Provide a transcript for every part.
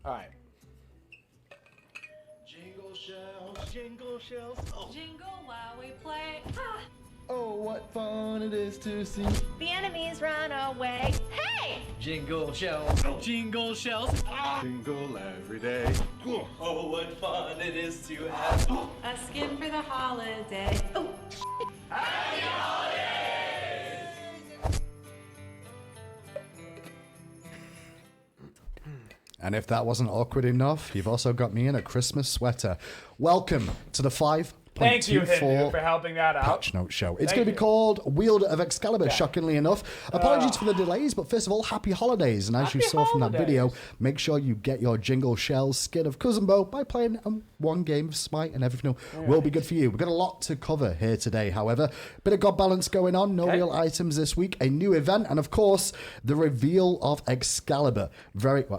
All right. Jingle shells. Oh. Jingle while we play. Ah. Oh, what fun it is to see The enemies run away. Hey! Jingle shells. Jingle shells. jingle every day. Oh, what fun it is to have A skin for the holiday. Oh. Happy holidays! And if that wasn't awkward enough, you've also got me in a Christmas sweater. Welcome to the 5.24 Thank you, Hindu, for helping that out. Patch Note Show. It's Thank going to you. be called Wielder of Excalibur, shockingly enough. Apologies for the delays, but first of all, happy holidays. And as you Happy saw from that video, holidays. make sure you get your Jingle Shells skin of Cousin Bo by playing one game of Smite, and everything will be good for you. We've got a lot to cover here today, however. Bit of God balance going on, no real items this week, a new event, and of course, the reveal of Excalibur.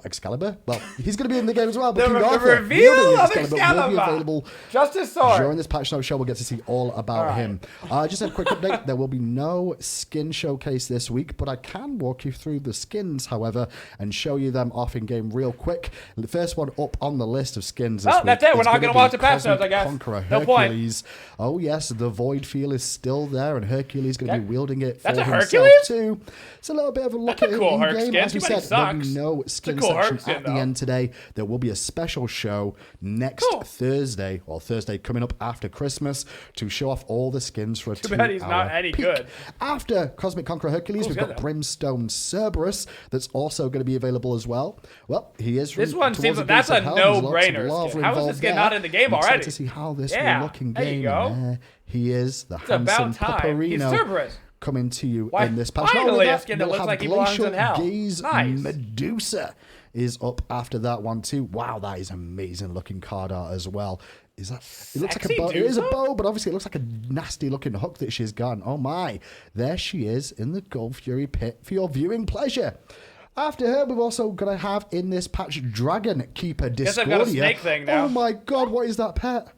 Excalibur? Well, he's going to be in the game as well. But King The Arthur, reveal wielding of will be Excalibur. available Justice Sword. during this Patch Note Show. We'll get to see all about him. Just a quick update. There will be no skin showcase this week, but I can walk you through the skins, however, and show you them off in game real quick. The first one up on the list of skins this week. That's it. We're is not gonna going to be watch the Patch Notes, Cosmic I guess. Conqueror No point. Hercules. Oh yes, the Void Feel is still there, and Hercules going to be wielding it for That's a himself Hercules? too. It's a little bit of a look That's at a cool it Herc in game. skin. As we Too many said, there'll be sucks. no It's a skin cool Herc section skin, at the though. end today. There will be a special show next Cool. Thursday, or Thursday coming up after Christmas, to show off all the skins for a Too bad he's not any peak. good. After Cosmic Conqueror Hercules, Cool we've skin, got though. Brimstone Cerberus that's also going to be available as well. Well, he is. This one towards seems the like that's gates a of hell. There's lots of no-brainer lava skin. How is this involved skin there. not in the game I'm excited already? to see how this Yeah, will look in there you game. go. And there he is, the It's handsome about time. He's Paparino, Cerberus. coming to you Why, in this patch. Not finally only a that, skin that we'll looks have like he belongs Glacial in hell. Gaze Nice. Medusa is up after that one too. Wow, that is amazing looking card art as well. Is that? It looks like a Sexy bow. It is a Medusa? bow, but obviously it looks like a nasty looking hook that she's got. Oh my! There she is in the Gold Fury pit for your viewing pleasure. After her, we've also got to have in this patch Dragon Keeper Discordia. Guess I've got a snake thing now. Oh my god, what is that pet?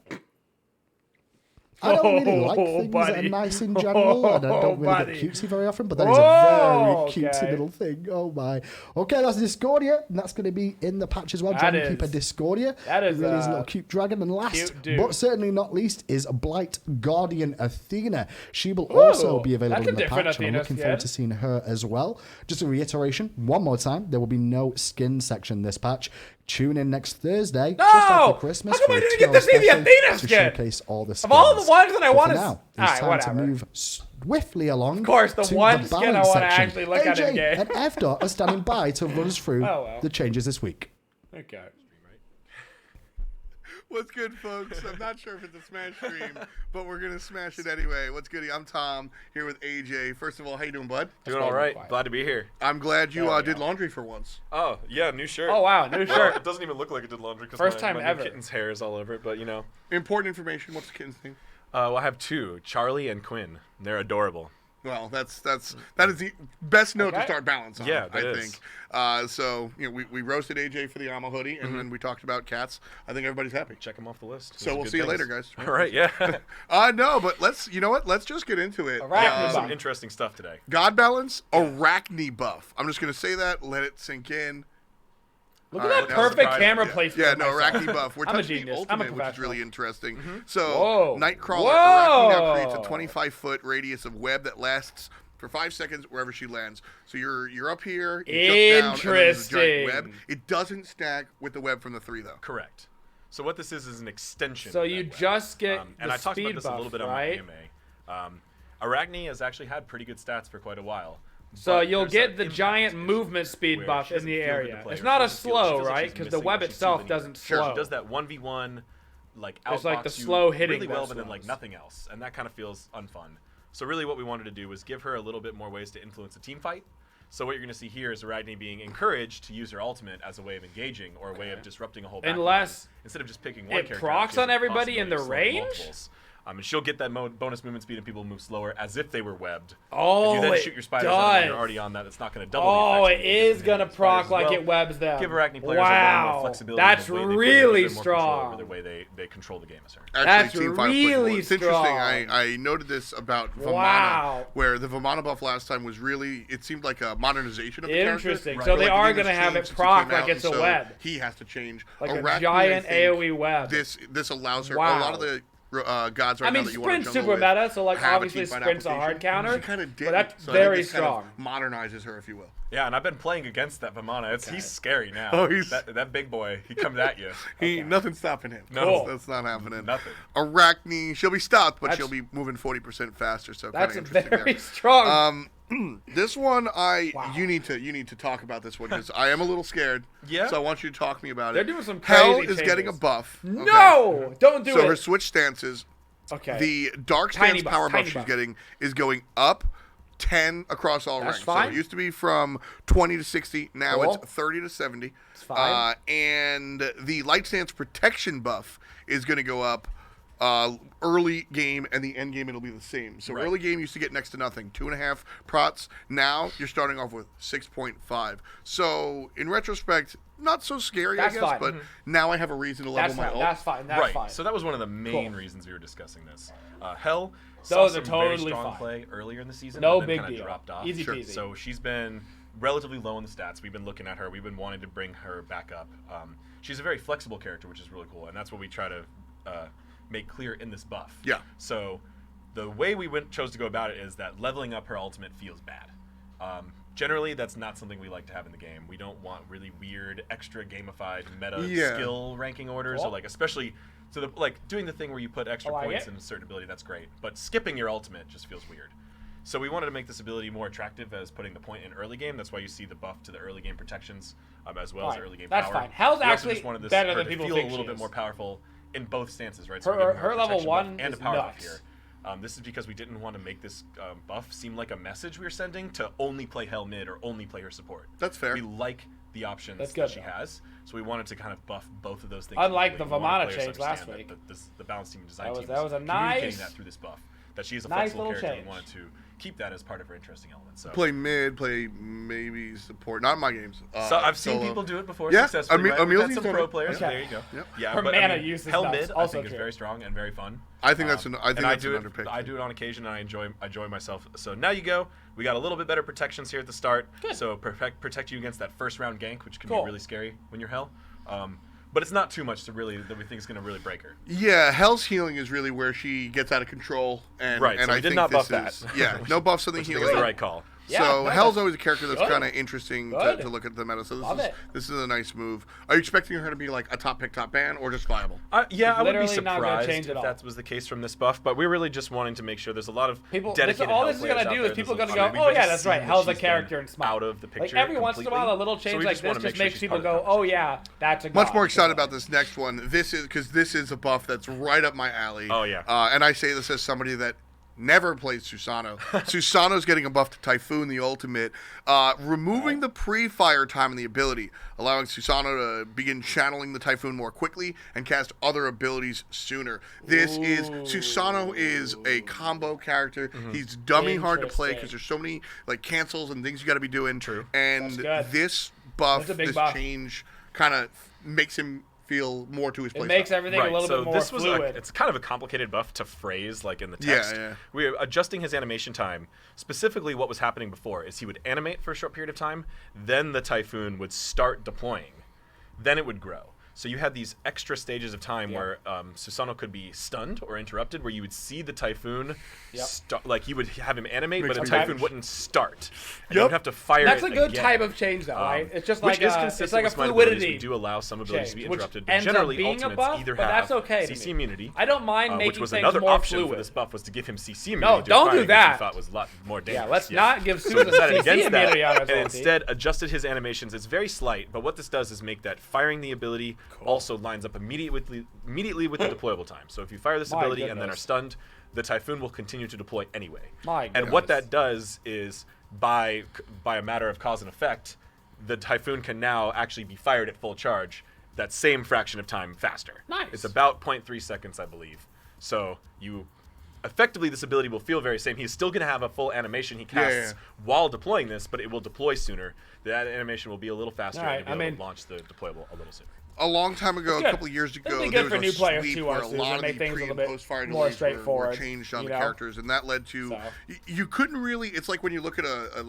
I don't really like things that are buddy. nice in general, and I don't really buddy. get cutesy very often, but that is Whoa, a very cutesy okay. little thing. Oh my. Okay, that's Discordia, and that's going to be in the patch as well. That Dragon is- Keeper Discordia. that is, It really is a little cute dragon. And last, cute dude. but certainly not least, is Blight Guardian Athena. She will also be available that's a in the different patch, and I'm Athena looking forward skin. to seeing her as well. Just a reiteration, one more time, there will be no skin section this patch. Tune in next Thursday, just after Christmas, How come for I a didn't get 2-hour to see the special Athena to skin? showcase all the skins. Of all the ones that I But want for to... now, it's Alright, time whatever. to move swiftly along. Of course, the to one the skin I balance want to section. actually look at in AJ game. and F-Dot are standing by to run us through Oh, well. the changes this week. Okay. What's good, folks? I'm not sure if it's a Smash stream, but we're going to smash it anyway. What's good? I'm Tom, here with AJ. First of all, how you doing, bud? Doing all right. Glad to be here. I'm glad you did laundry for once. Oh, yeah, new shirt. Oh, wow, new Well, shirt. it doesn't even look like it did laundry because First time my ever. new kitten's hair is all over it, but you know. Important information. What's the kitten's name? Well, I have two, Charlie and Quinn. They're adorable. Well, that is the best note to Okay. start balance on. Yeah, I that think. is. So we roasted AJ for the Amo hoodie, and then we talked about cats. I think everybody's happy. Check them off the list. So Those are we'll good see you things. later, guys. All right, yeah. No, but you know what? Let's just get into it. Arachne Some buff. interesting stuff today. God balance, Arachne buff. I'm just gonna say that. Let it sink in. Look All at right, that now perfect surprising, camera yeah. placement. Yeah, of no, myself. Arachne buff. We're I'm a touching the genius. I'm a ultimate, which is professional. really interesting. So, Whoa. Nightcrawler, Arachne now creates a Whoa. 25-foot radius of web that lasts for 5 seconds wherever she lands. So you're up here, you jump down, and then there's a giant web. Interesting. It doesn't stack with the web from the 3, though. Correct. So what this is an extension. So of you that web. just get And the I talked speed about this buff, a little bit right? on my AMA. Arachne has actually had pretty good stats for quite a while. So but you'll there's get that the impact giant issue movement speed where buff she in doesn't the feel good to area. player. It's not She a doesn't feel- she slow, feels like right? she's Because the missing, web but she's itself too doesn't Sure, slow. she does that 1v1, like It's like the outbox you slow hitting really well, web but then like slows. nothing else, and that kind of feels unfun. So really, what we wanted to do was give her a little bit more ways to influence a team fight. So what you're going to see here is Arachne being encouraged to use her ultimate as a way of engaging or a way of disrupting a whole backline, Unless instead of just picking one it character. procs she has on the everybody in possibility the of slowing range? multiples. And she'll get that bonus movement speed and people move slower as if they were webbed. Oh, if you then it shoot your spiders on them and you're does. already on that, it's not going to double Oh, the it effects. You get is the gonna spiders proc as like well. it webs them. Give Arachne players a little more Wow, flexibility. that's in the way they really play, a little bit more control strong. over the way they control the game as her. Actually, That's Team Five really played more. It's interesting. strong. I noted this about Vamana, Wow. where the Vamana buff last time was really, it seemed like a modernization of the Interesting. character. So But, they like, are the game gonna has have changed it since proc came like out, it's and a so web. He has to change. Like a Arachne, giant I think AoE web. This allows her. Wow. A lot of the gods right I now mean, that you want to Sprint's jungle super with meta, so like have a obviously teamfight Sprint's a hard application. counter. She kind of did, but that's so I think very this kind of strong. modernizes her, if you will. Yeah, and I've been playing against that Vamana. He's scary now. Oh, he's- that big boy. He comes at you. Nothing's stopping him. No. Cool. That's not happening. Nothing. Arachne, she'll be stopped, but That's- she'll be moving 40% faster. So That's kind of interesting very there. strong. This one, you need to talk about this one because I am a little scared. Yeah? So I want you to talk to me about They're it. doing some Hell crazy is getting a changes. buff. okay? No, don't do So it. her switch stances, Okay. the dark Tiny stance buff, power tiny buff she's buff. getting is going up 10 across all That's ranks. fine. So it used to be from 20 to 60. Now Cool. it's 30 to 70. It's fine. And the light stance protection buff is going to go up early game, and the end game it'll be the same. So Right. early game used to get next to nothing, 2.5 prots. Now you're starting off with 6.5. So in retrospect, not so scary, That's I guess. fine. But now I have a reason to level That's my fine. ult. That's fine. That's right. fine. So that was one of the main Cool. reasons we were discussing this. Hell Those saw are some very totally strong fine. play earlier in the season. No but then big kinda deal. dropped off. Easy peasy. So she's been relatively low in the stats. We've been looking at her. We've been wanting to bring her back up. She's a very flexible character, which is really cool, and that's what we try to make clear in this buff. Yeah. So the way we chose to go about it is that leveling up her ultimate feels bad. Generally, that's not something we like to have in the game. We don't want really weird, extra gamified meta Yeah. skill ranking orders, or Cool. like especially to the doing the thing where you put extra I like points it. in a certain ability. That's great, but skipping your ultimate just feels weird. So we wanted to make this ability more attractive as putting the point in early game. That's why you see the buff to the early game protections, as well as Fine. early game That's power. fine. Hell's We also actually just wanted better her than to people feel think a little she bit is. more powerful in both stances, right? Her- we're giving her level protection buff 1 and is a power buff nuts. here. This is because we didn't want to make this buff seem like a message we were sending to only play Hell mid or only play her support. That's fair. We like the options That's that good, she though. has, so we wanted to kind of buff both of those things. Unlike equally. the We wanted Vamana players to change last understand week. that the balance team and design That was- team that was a communicating nice- that through this buff. That she is a nice flexible little character. change. We wanted to keep that as part of her interesting element. So, Play mid, play maybe support. Not in my games. so I've seen solo. people do it before Yeah, successfully. Right? We've Emil's had some done pro it. players. Okay. So there you go. Yep. Yeah, Her but mana I mean, use is Hell nuts. mid, I Also think is true. very strong and very fun. I think that's an and that's do an it. underpick. I do it on occasion, and I enjoy myself. So now you go. We got a little bit better protections here at the start. Good. So protect you against that first round gank, which can Cool. be really scary when you're Hell. But it's not too much that we think is going to really break her. Yeah, Hell's healing is really where she gets out of control, and Right, and so we I did think not this buff is that. yeah, no buffs on the Which I think healing. is the right call. Yeah, So no, Hell's that's always a character that's good. kind of interesting Good. to look at the meta. So Love this it. this is a nice move. Are you expecting her to be like a top pick, top ban, or just viable? Yeah, I would be literally not gonna surprised change if at all. that was the case from this buff, but we're really just wanting to make sure there's a lot of People, dedicated all Hell this is players gonna out do there. is people There's gonna a- go, we've oh been yeah, that's seeing right. that Hell's a she's been character in Smite. out of the picture. Like every once in a while, a little So change we like just this wanna just make sure makes she's people part of go, the oh yeah, that's a Much god. more excited about this next one. This is because this is a buff that's right up my alley. Oh, yeah. And I say this as somebody that never plays Susano. Susano's getting a buff to Typhoon, the ultimate, removing the pre-fire time in the ability, allowing Susano to begin channeling the Typhoon more quickly and cast other abilities sooner. Susano is a combo character. Mm-hmm. He's dummy hard to play Interesting. because there's so many like cancels and things you got to be doing. True. And That's good. this buff, That's a big this buff. change, kind of makes him feel more to his It play makes style. everything Right, a little so bit more this was fluid. it's kind of a complicated buff to phrase, like in the Yeah, text. yeah. We're adjusting his animation time. Specifically, what was happening before is he would animate for a short period of time, then the Typhoon would start deploying, then it would grow. So you had these extra stages of time where Susano could be stunned or interrupted, where you would see the Typhoon, like you would have him animate, but the Makes Typhoon damage. wouldn't start. And you would have to fire That's it a good again. type of change, though, right? It's just Which like is a, consistent it's like a with Smite abilities. fluidity. We do allow some abilities to be change, which interrupted, but ends up generally being a ultimates buff, either but have that's okay to CC me. immunity. I don't mind Which making was things another more option fluid. for this buff was to give him CC No, immunity. to don't fire, do which that. we thought was a lot more dangerous. Yeah, let's not give So Susan we decided CC against that, immunity on his and ulti. instead adjusted his animations. It's very slight, but what this does is make that firing the ability also lines up immediately with the deployable time. So if you fire this My ability and then are goodness. stunned, the Typhoon will continue to deploy anyway. My And what goodness. that does is, by a matter of cause and effect, the Typhoon can now actually be fired at full charge that same fraction of time faster. Nice. It's about 0.3 seconds, I believe. So you effectively, this ability will feel very same. He's still going to have a full animation he casts while deploying this, but it will deploy sooner. That animation will be a little faster, and you'll be able to launch the deployable a little sooner. A long time ago, a couple of years ago, there was a sweep where a lot of the pre- and post-fire delays were changed on the characters, and that led to you couldn't really. It's like when you look at a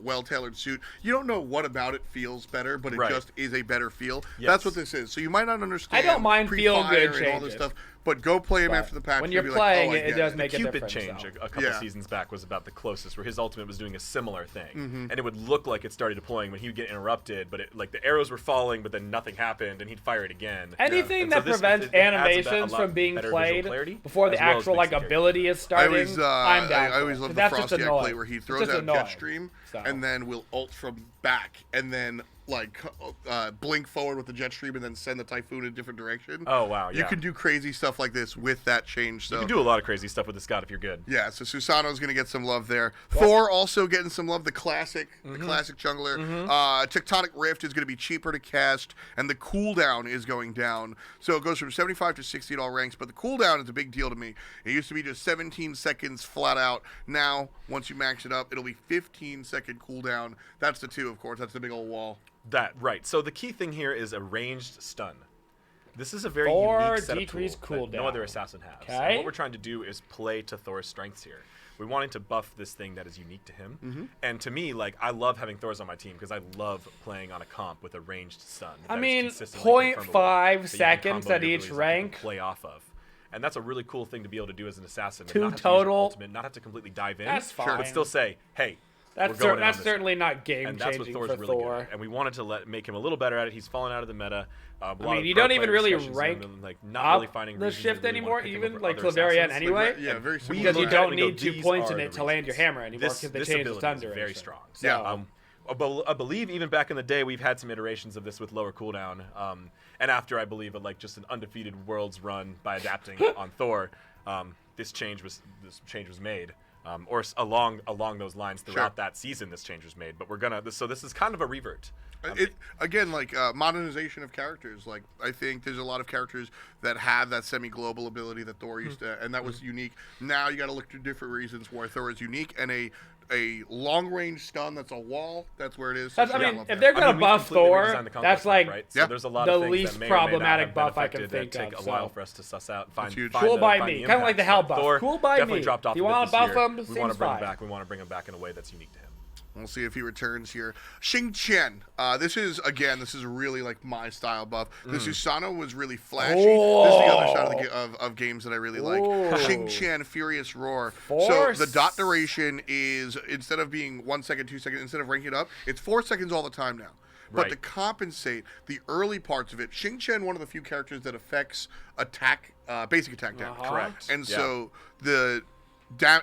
well-tailored suit, you don't know what about it feels better, but it just is a better feel. Yes. That's what this is. So you might not understand. I don't mind feel-good and all this stuff, but go play him after the patch. When you're be playing, like, it does make a Cupid difference. change a couple seasons back was about the closest, where his ultimate was doing a similar thing, and it would look like it started deploying when he would get interrupted, but like the arrows were falling, but then nothing happened, and he'd fire it again. Anything that prevents animations from being played before the actual ability is starting, I'm down. I always love the Frostiac play where he throws out Jetstream and then will ult from back and then blink forward with the Jetstream and then send the Typhoon in a different direction. Oh wow! Yeah. You can do crazy stuff like this with that change. So you can do a lot of crazy stuff with this god if you're good. Yeah. So Susanoo's gonna get some love there. Thor also getting some love. The classic jungler. Tectonic Rift is gonna be cheaper to cast, and the cooldown is going down. So it goes from 75 to 60 at all ranks. But the cooldown is a big deal to me. It used to be just 17 seconds flat out. Now, once you max it up, it'll be 15-second cooldown. That's the 2, of course. That's the big old wall. Right. So the key thing here is a ranged stun. This is a very Thor unique setup decrease tool that no other assassin has. Okay. And what we're trying to do is play to Thor's strengths here. We wanted to buff this thing that is unique to him. And to me, I love having Thors on my team because I love playing on a comp with a ranged stun. I mean, 0.5 seconds at each rank. Play off of. And that's a really cool thing to be able to do as an assassin. 2 and not total. Have to use your ultimate, not have to completely dive in. That's fine. But still say, hey, that's certainly not game changing for really Thor. Good. And we wanted to make him a little better at it. He's fallen out of the meta. I mean, you don't even really rank not really finding the shift really anymore, even Clavarian anyway. Yeah, very similar. Because you don't need 2 points in it to land your hammer anymore because they changed the stun duration. Very strong. So, yeah. I believe even back in the day we've had some iterations of this with lower cooldown. And after I believe just an undefeated Worlds run by adapting on Thor, this change was made. Or along those lines throughout that season, this change was made. But so this is kind of a revert. Modernization of characters. I think there's a lot of characters that have that semi-global ability that Thor used to, and that was unique. Now you got to look through different reasons why Thor is unique, and a long-range stun that's a wall, that's where it is. I mean, if they're going to buff Thor, that's right? So there's a lot the of things least that may problematic or may not have buff I can that think take of. a while for us to suss out and find Cool by me. Kind Kind of like the Hell buff. Thor Cool by definitely me. dropped off If you a bit want to this buff year. him, We want to bring him back. We want to bring him back in a way that's unique to him. We'll see if he returns here. Shing Chen. This is really my style buff. The Susanoo was really flashy. This is the other side of games that I really like. Shing Chen, Furious Roar. So the dot duration is, instead of being 1 second, 2 seconds, instead of ranking it up, it's 4 seconds all the time now. But to compensate the early parts of it, Shing Chen, one of the few characters that affects basic attack damage. Correct. And so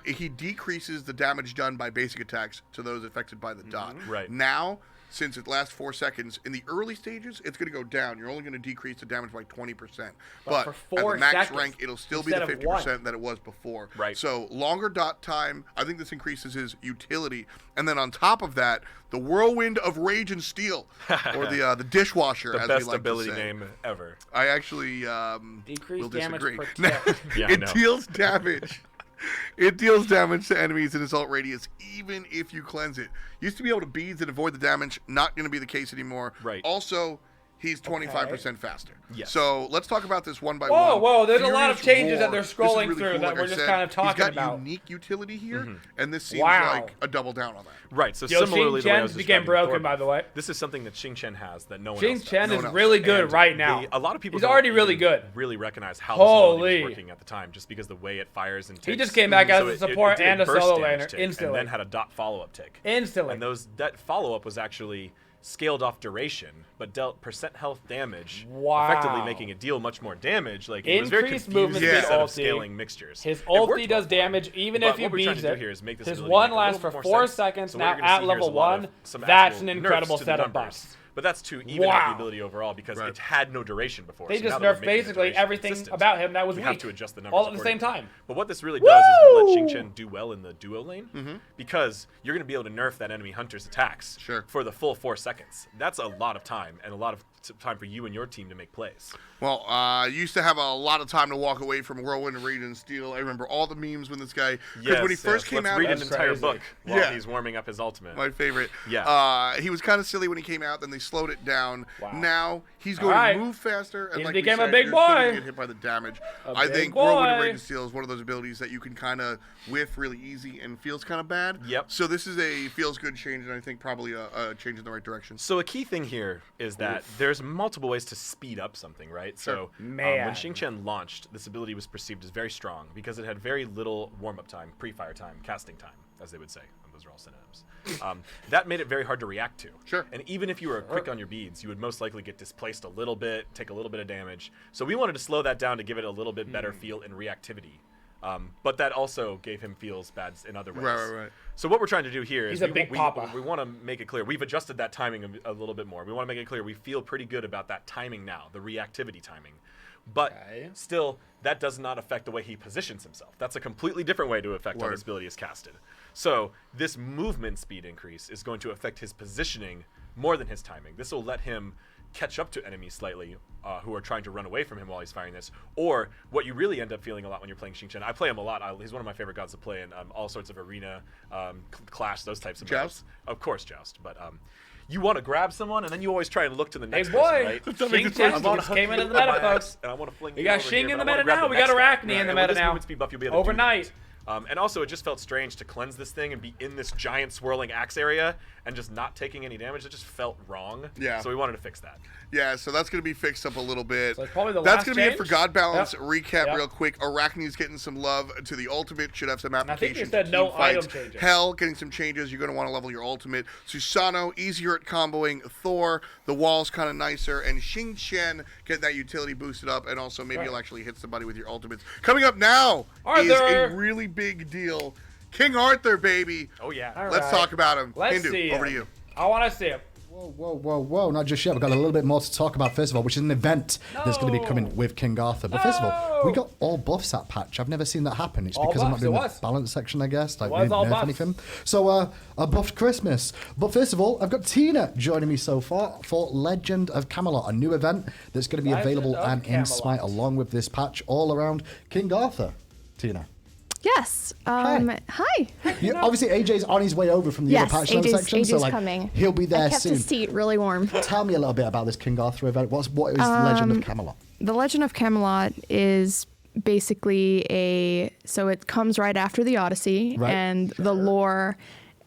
he decreases the damage done by basic attacks to those affected by the dot. Right. Now, since it lasts 4 seconds, in the early stages, it's going to go down. You're only going to decrease the damage by 20%. But for at 4 the max seconds, rank, it'll still be the 50% that it was before. Right. So longer dot time, I think this increases his utility. And then on top of that, the Whirlwind of Rage and Steel, or the Dishwasher, as we like to say. The best ability name ever. I actually Decrease will damage disagree. per tick. It deals damage. It deals damage to enemies in its ult radius, even if you cleanse it. Used to be able to beads and avoid the damage. Not going to be the case anymore. Right. Also, he's 25% faster. Yes. So let's talk about this one by one. Whoa, there's a lot of Furious changes that they're Roar. This is scrolling really through cool. that Like we're I just said, kind of talking he's got about. unique utility here, and this seems Wow. like a double down on that. Right. So Yo, similarly, Shing the way I was Chen's became describing broken, before, by the way. This is something that Shing Chen has that no one Shing else does. Chen No is one else. really good And right now. a lot of people He's don't already really even good. really recognize how this ability was working at the time, just because the way it fires and takes. He just came back as So a support did and a burst solo damage laner tick, instantly. and then had a dot follow-up tick. Instantly. And that follow-up was actually scaled off duration, but dealt percent health damage, Wow. effectively making it deal much more damage. It was very Increased confusing movement speed set of ulti. scaling mixtures. His It worked ulti does well for him. damage even But if you what we're trying beat to do it. here is make this His ability one make a lasts little for bit more 4 sense. seconds. So Now what you're gonna at see here is level a lot 1, of some that's actual an nerfs incredible to the set of numbers. buffs. But that's to even out the ability overall because it had no duration before. They so just now that nerfed we're making basically everything about him that was weak. We have to adjust the numbers all at the same time. But what this really does is let Shing Chen do well in the duo lane because you're going to be able to nerf that enemy hunter's attacks for the full 4 seconds. That's a lot of time and a lot of time for you and your team to make plays. Well, I used to have a lot of time to walk away from Whirlwind, Rage, and Steel. I remember all the memes when this guy, because when he first came out, read an entire book while he's warming up his ultimate. My favorite. Yeah. He was kind of silly when he came out, then they slowed it down. Wow. Now he's going to move faster, and He like became we said, a big you're still boy. gonna get hit by the damage. I think Whirlwind, Rage, and Steel is one of those abilities that you can kind of whiff really easy and feels kind of bad. Yep. So this is a feels good change, and I think probably a change in the right direction. So a key thing here is that there's multiple ways to speed up something, right? So when Shing Chen launched, this ability was perceived as very strong because it had very little warm-up time, pre-fire time, casting time, as they would say. Those are all synonyms. That made it very hard to react to. Sure. And even if you were quick on your beads, you would most likely get displaced a little bit, take a little bit of damage. So we wanted to slow that down to give it a little bit better feel in reactivity. But that also gave him feels bad in other ways. Right. So what we're trying to do here is a big papa. we want to make it clear. We've adjusted that timing a little bit more. We want to make it clear we feel pretty good about that timing now, the reactivity timing. But still, that does not affect the way he positions himself. That's a completely different way to affect how this ability is casted. So this movement speed increase is going to affect his positioning more than his timing. This will let him catch up to enemies slightly who are trying to run away from him while he's firing this. Or what you really end up feeling a lot when you're playing Shing Chen. I play him a lot. He's one of my favorite gods to play in all sorts of arena, clash, those types of Joust? modes. Of course, Joust. But you want to grab someone, and then you always try and look to the next Hey, boy. person, right? Shing Chen just came into the meta, folks. And I want to fling We you got over Shing here, in the but I wanna meta grab now. the We got next guy. Arachne in the And with meta this now. movement speed buff, you'll be able to do Overnight. that. And also, it just felt strange to cleanse this thing and be in this giant swirling axe area and just not taking any damage. It just felt wrong. Yeah. So we wanted to fix that. Yeah, so that's going to be fixed up a little bit. So probably the That's last going to be it change? for God Balance. Yep. Recap Yep. real quick. Arachne's getting some love to the ultimate. Should have some I think application. you said to no team fights. item changes. Hell, getting some changes. You're going to want to level your ultimate. Susanoo, easier at comboing. Thor, the wall's kind of nicer. And Shing Chen, getting that utility boosted up. And also maybe you'll actually hit somebody with your ultimates. Coming up now is a really big deal. King Arthur, baby. Oh, yeah. All Let's right. talk about him. Let's Hindu, see over him. to you. I want to see him. Whoa. Not just yet. We've got a little bit more to talk about, first of all, which is an event that's going to be coming with King Arthur. But first of all, we got all buffs that patch. I've never seen that happen. It's All because I'm not buffs, doing it the was. balance section, I guess. Like, was we didn't all nerf buffs. anything. So, a buffed Christmas. But first of all, I've got Tina joining me so far for Legend of Camelot, a new event that's going to be Legend available of and in Camelot. Smite along with this patch all around King Arthur. Tina. Yes. Hi. Hi. Obviously, AJ's on his way over from the Yes, other patch note section, AJ's so like coming. he'll be there I kept soon. his seat really warm. Tell me a little bit about this King Arthur event. What is Legend of Camelot? The Legend of Camelot is basically so it comes right after the Odyssey, Right. and the lore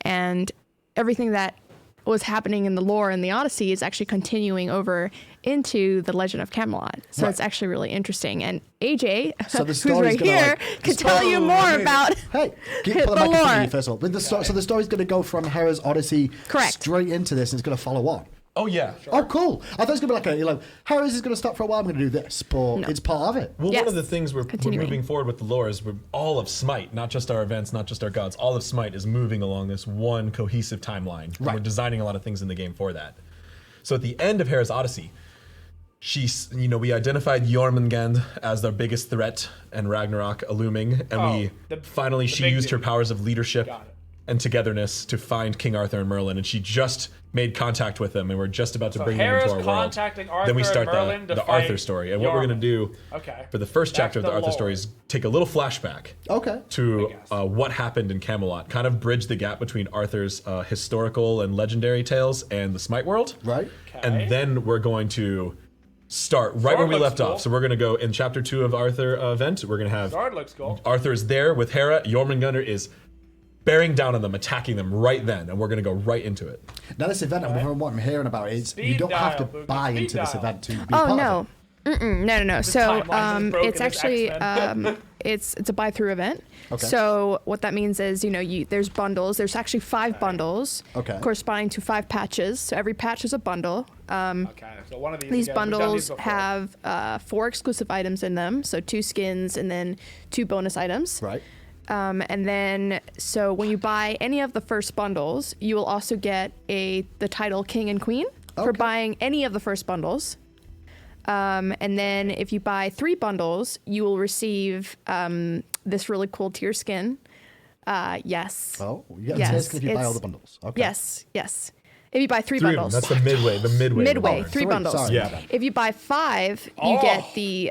and everything that was happening in the lore in the Odyssey is actually continuing over into the Legend of Camelot. So Right. it's actually really interesting. And AJ, So the who's story's right gonna, here, like, can tell you more about Hey, put the the microphone lore. in you first of all. With the so the story's going to go from Hera's Odyssey Correct. straight into this, and it's going to follow on. Oh, yeah. Oh, cool. I thought it was going to be like Hera's is going to stop for a while. I'm going to do this, but No. it's part of it. Well, Yes. one of the things we're Continuing. moving forward with the lore is all of Smite, not just our events, not just our gods, all of Smite is moving along this one cohesive timeline. And Right. we're designing a lot of things in the game for that. So at the end of Hera's Odyssey, we identified Jormungand as their biggest threat and Ragnarok looming, and finally she big used her dude. powers of leadership Got it. and togetherness to find King Arthur and Merlin, and she just made contact with them, and we're just about to So bring them Hera's into our world. contacting Arthur Then we start and Merlin to the fight Arthur story, and what we're going to do Okay. for the first That's chapter of the the Arthur lore. story is take a little flashback Okay. to guess. what happened in Camelot, kind of bridge the gap between Arthur's historical and legendary tales and the Smite world. Right. Okay. And then we're going to start right Sword where we looks left cool. off. So we're going to go in chapter 2 of Arthur event. We're going to have Sword looks cool. Arthur is there with Hera. Jormungandr is bearing down on them, attacking them right then, and we're going to go right into it. Now, this event, and what I'm hearing about is you Speed don't have to dial, Boogie, buy speed into this dial. event to be Oh part no. of it. No. So timeline is broken it's as actually X-Men. it's a buy through event. Okay. So what that means is there's bundles. There's actually 5 bundles Okay. corresponding to 5 patches. So every patch is a bundle. Okay. So one of these. These again, we've done bundles before. have 4 exclusive items in them. So 2 skins and then 2 bonus items. Right. And then, so when you buy any of the first bundles, you will also get the title King and Queen. for buying any of the first bundles. And then if you buy 3 bundles, you will receive this really cool tier skin. Yes. Oh, you get a tier skin if you buy all the bundles. Okay. Yes. If you buy 3 bundles. That's the midway. Midway, part. 3 bundles. Sorry, Yeah. If you buy 5, you get the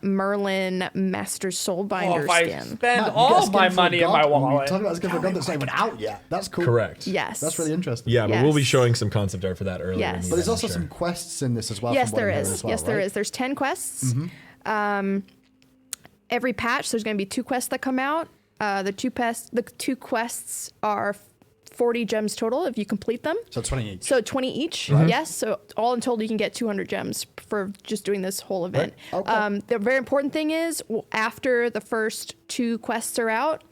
Merlin Master Soulbinder if I skin. spend Matt, you get a all skin my for money in God, my and you're wallet. talking about a skin for a gun that's not even out yet. That's cool. Correct. Yes. That's really interesting. Yeah, but we'll be Yes. showing some concept art for that earlier. Yes. in the But there's event, also I'm some sure. quests in this as well. Yes, from what there I'm hearing is. as well, Yes, there right? is. There's 10 quests. Every patch, there's going to be 2 quests that come out. The two quests are 40 gems total if you complete them. So 20 each. So 20 each, yes. So all in total, you can get 200 gems for just doing this whole event. Right. Okay. The very important thing is after the first 2 quests are out,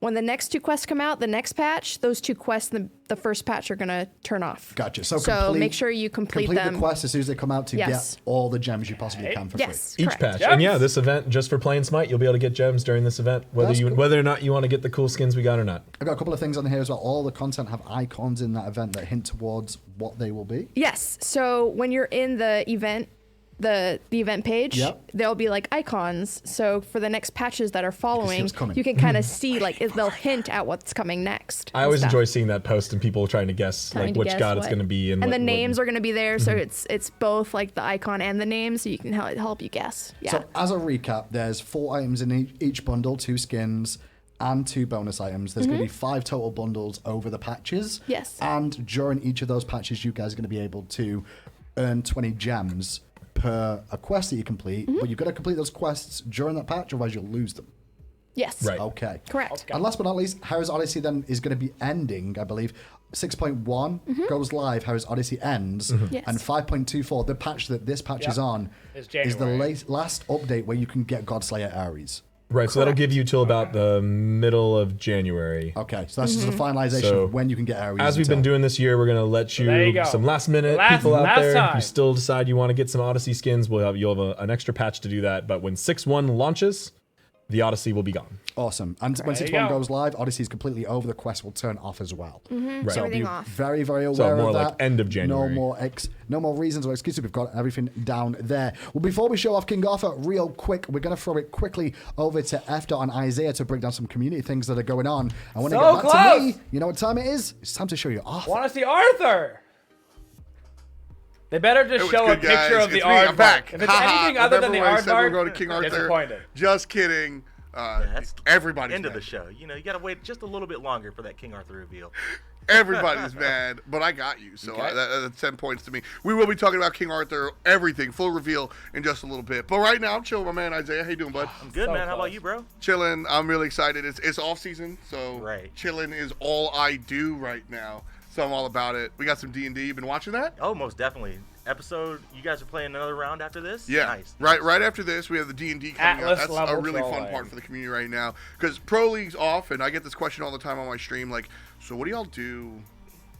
when the next 2 quests come out, the next patch, those 2 quests in the first patch are going to turn off. Gotcha. So make sure you complete them. the quest as soon as they come out to Yes. get all the gems you possibly can for Yes, free. Each correct. patch. Gems. And yeah, this event, just for playing Smite, you'll be able to get gems during this event, That's cool. whether or not you want to get the cool skins we got or not. I've got a couple of things on here as well. All the content have icons in that event that hint towards what they will be. Yes. So when you're in the event, the event page, Yep. there'll be like icons. So for the next patches that are following, what's coming. you can kind of see like they'll hint at what's coming next. I and always stuff. enjoy seeing that post and people trying to guess Trying like to which guess god it's what- going to be and what- the what- names are going to be there, so it's both like the icon and the name, so you can help you guess. Yeah. So as a recap, there's 4 items in each bundle, 2 skins and 2 bonus items. There's going to be 5 total bundles over the patches. Yes. And during each of those patches, you guys are going to be able to earn 20 gems per a quest that you complete. But you've got to complete those quests during that patch, otherwise you'll lose them. Yes. Right. Okay. Correct. And last but not least, Hi-rez Odyssey then is going to be ending, I believe. 6.1 goes live, Hi-rez Odyssey ends, Yes. and 5.24, the patch that this patch is on, It's is the January. last update where you can get Godslayer Ares. Right, so that'll give you till about the middle of January. Okay, so that's just the finalization So, of when you can get Ares. As we've been until- doing this year, we're going to let there you go. some last minute people out there. If you still decide you want to get some Odyssey skins, you'll have an extra patch to do that. But when 6.1 launches, the Odyssey will be gone. Awesome. And when There you 6.1 go. goes live, Odyssey is completely over. The quest will turn off as well. Right. So Everything be off. very, very aware So more of like that. end of January. No more reasons or excuses. We've got everything down there. Well, before we show off King Arthur real quick, we're going to throw it quickly over to F. and Isaiah to break down some community things that are going on. And when So they get back to close. me, you know what time it is? It's time to show you Arthur. Want to see Arthur? They better It just was show good, a picture guys. of the It's me. I'm aardvark. back. If it's Ha-ha. anything other than the Remember when I said we were aardvark, going to King Arthur? disappointed. Just kidding. That's Everybody's end of mad. the show. You know, you got to wait just a little bit longer for that King Arthur reveal. Everybody's mad, but I got you. So that's 10 points to me. We will be talking about King Arthur, everything, full reveal in just a little bit. But right now, I'm chilling with my man Isaiah. How you doing, bud? I'm good, So man. How about close. you, bro? Chilling. I'm really excited. It's off season, so Right. chilling is all I do right now. So I'm all about it. We got some D&D. You been watching that? Oh, most definitely. Episode, you guys are playing another round after this? Yeah. Nice. Right after this, we have the D&D coming Atlas up. That's a level really fun trolling. part for the community right now. Because Pro League's off, and I get this question all the time on my stream, like, so what do y'all do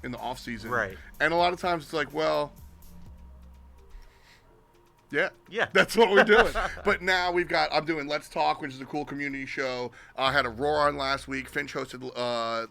in the off season? Right. And a lot of times it's like, well, Yeah. that's what we're doing. But now I'm doing Let's Talk, which is a cool community show. I had a Roar on last week. Finch hosted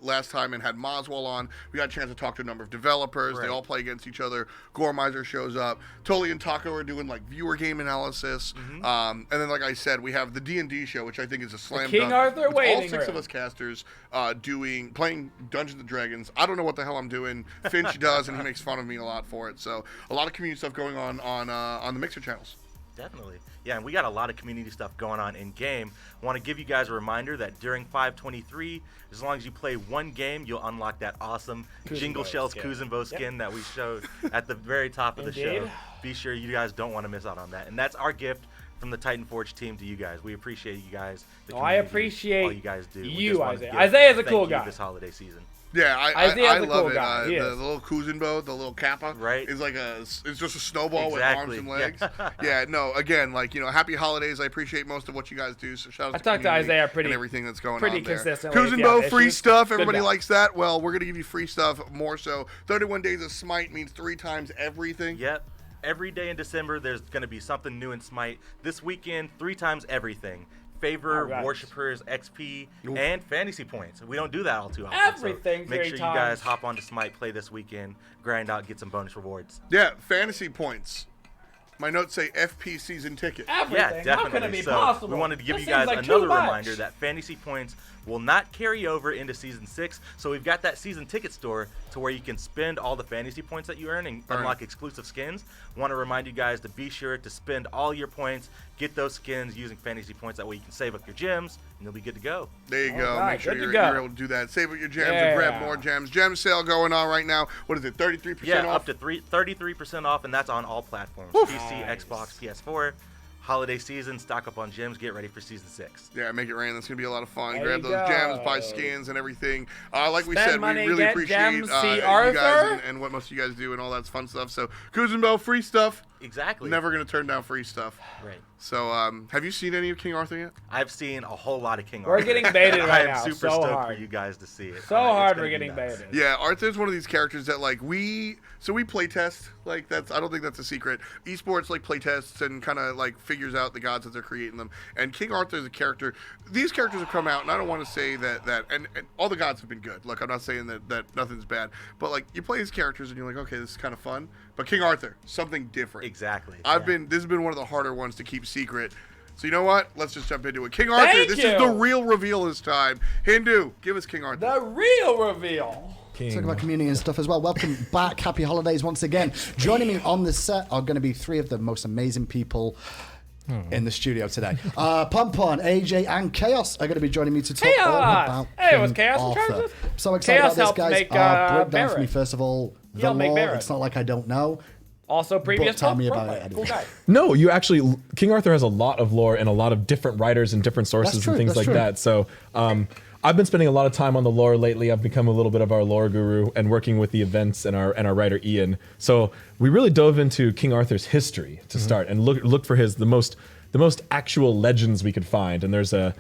last time and had Moswell on. We got a chance to talk to a number of developers. They Right. all play against each other. Gormizer shows up. Tully and Taco are doing like viewer game analysis. And then, like I said, we have the D&D show, which I think is a slam King dunk. Arthur with all waiting 6 of room. us casters playing Dungeons and Dragons. I don't know what the hell I'm doing. Finch does, and he makes fun of me a lot for it. So a lot of community stuff going on the Mixer channels. Definitely. Yeah, and we got a lot of community stuff going on in game. I want to give you guys a reminder that during 523, as long as you play one game, you'll unlock that awesome Jingle Shells skin. Kuzenbo skin that we showed at the very top of the show. Indeed. Be sure you guys don't want to miss out on that. And that's our gift from the Titan Forge team to you guys. We appreciate you guys. The Oh, I community, appreciate all you guys do. We you, just wanted to Isaiah. give Isaiah's a thank cool you guy. this holiday season. Yeah, Isaiah's I a love cool it. guy. He The is. little Kuzenbo, the little Kappa, Right. is like it's just a snowball Exactly. with arms and Yeah. legs. Yeah, no, again, like, happy holidays. I appreciate most of what you guys do. So shout out I to talked to community Isaiah pretty- and everything that's going pretty on there. consistently if you Kuzenbo, have free issues. stuff. Good Everybody guy. likes that. Well, we're gonna give you free stuff more so. 31 days of Smite means 3 times everything. Yep. Every day in December, there's going to be something new in Smite. This weekend, 3 times everything. favor, All right. worshippers, XP, and fantasy points. We don't do that all too often. Everything So make sure 3 you guys times. hop onto Smite, play this weekend, grind out, get some bonus rewards. Yeah, fantasy points. My notes say FP season ticket. Everything. Yeah, definitely. How can it be so possible? we wanted to give That you guys seems like too another much. reminder that fantasy points will not carry over into season 6. So we've got that season ticket store to where you can spend all the fantasy points that you earn and unlock exclusive skins. Want to remind you guys to be sure to spend all your points, get those skins using fantasy points. That way you can save up your gems and you'll be good to go. There you go. right, Make sure good to you're go. able to do that. Save up your gems and grab more gems. Gem sale going on right now. What is it, 33% Yeah, off? up to 33% off, and that's on all platforms. PC, Xbox, PS4. Holiday season, stock up on gems, get ready for season 6. Yeah, make it rain. That's going to be a lot of fun. There Grab you those gems, go. buy skins and everything. Like we Spend said, money, we really get appreciate gems, see you Arthur. guys and what most of you guys do and all that fun stuff. So, Kuzenbo, free stuff. Exactly. Never going to turn down free stuff. Right. So, have you seen any of King Arthur yet? I've seen a whole lot of King We're Arthur. getting baited I right am now, super so stoked hard. for you guys to see it. So It's hard gonna we're be getting nuts. baited. Yeah, Arthur's one of these characters that like we play test. Like that's I don't think that's a secret. Esports like play tests and kind of like figures out the gods as they're creating them. And King Arthur is a character. These characters have come out, and I don't want to say that and all the gods have been good. Look, I'm not saying that nothing's bad, but like you play these characters and you're like, okay, this is kind of fun. But King Arthur, something different. Exactly. This has been one of the harder ones to keep secret. So you know what? Let's just jump into it. King Arthur, Thank this you. is the real reveal this time. Hindu, give us King Arthur. The real reveal. Talk about community and stuff as well. Welcome back. Happy holidays once again. Joining me on the set are going to be 3 of the most amazing people in the studio today. Pompon, AJ, and Chaos are going to be joining me to talk all about Hey, King was Chaos in charge of Arthur. this? So excited Chaos about helped this, guys. make, Break down for Barrett. me, first of all, the helped make lore. Barrett. It's not like I don't know. Also, previous tell me pro about player. it Cool anyway. guy. No, you actually, King Arthur has a lot of lore and a lot of different writers and different sources That's true, and things that's like true. that. So I've been spending a lot of time on the lore lately. I've become a little bit of our lore guru and working with the events and our writer Ian. So we really dove into King Arthur's history to start and look for the most actual legends we could find. And there's an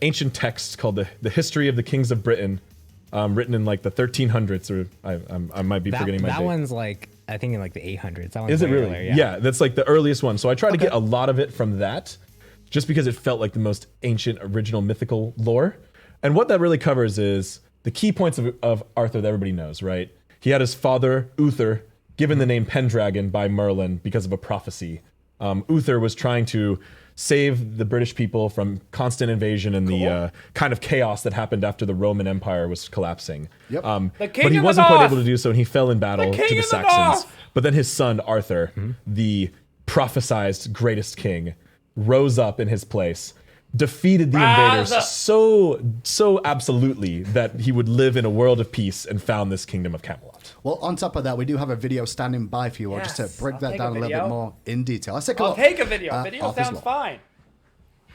ancient text called the History of the Kings of Britain, written in like the 1300s, or I might be forgetting my that date. one's like, I think in like the 800s. That one's Is it way really? earlier, Yeah, that's like the earliest one. So I tried to get a lot of it from that, just because it felt like the most ancient, original, mythical lore. And what that really covers is the key points of Arthur that everybody knows, right? He had his father, Uther, given the name Pendragon by Merlin because of a prophecy. Uther was trying to save the British people from constant invasion and the kind of chaos that happened after the Roman Empire was collapsing. Yep. king But he of the wasn't quite North! able to do so, and he fell in battle The king to the of the Saxons. North! But then his son, Arthur, the prophesized greatest king, rose up in his place, defeated the invaders up. so absolutely that he would live in a world of peace and found this kingdom of Camelot. Well, on top of that, we do have a video standing by for you, or just to Yes, break I'll that take down a a little video. bit more in detail. Let's take a I'll look. take a video. Video Arthur's sounds lore. fine.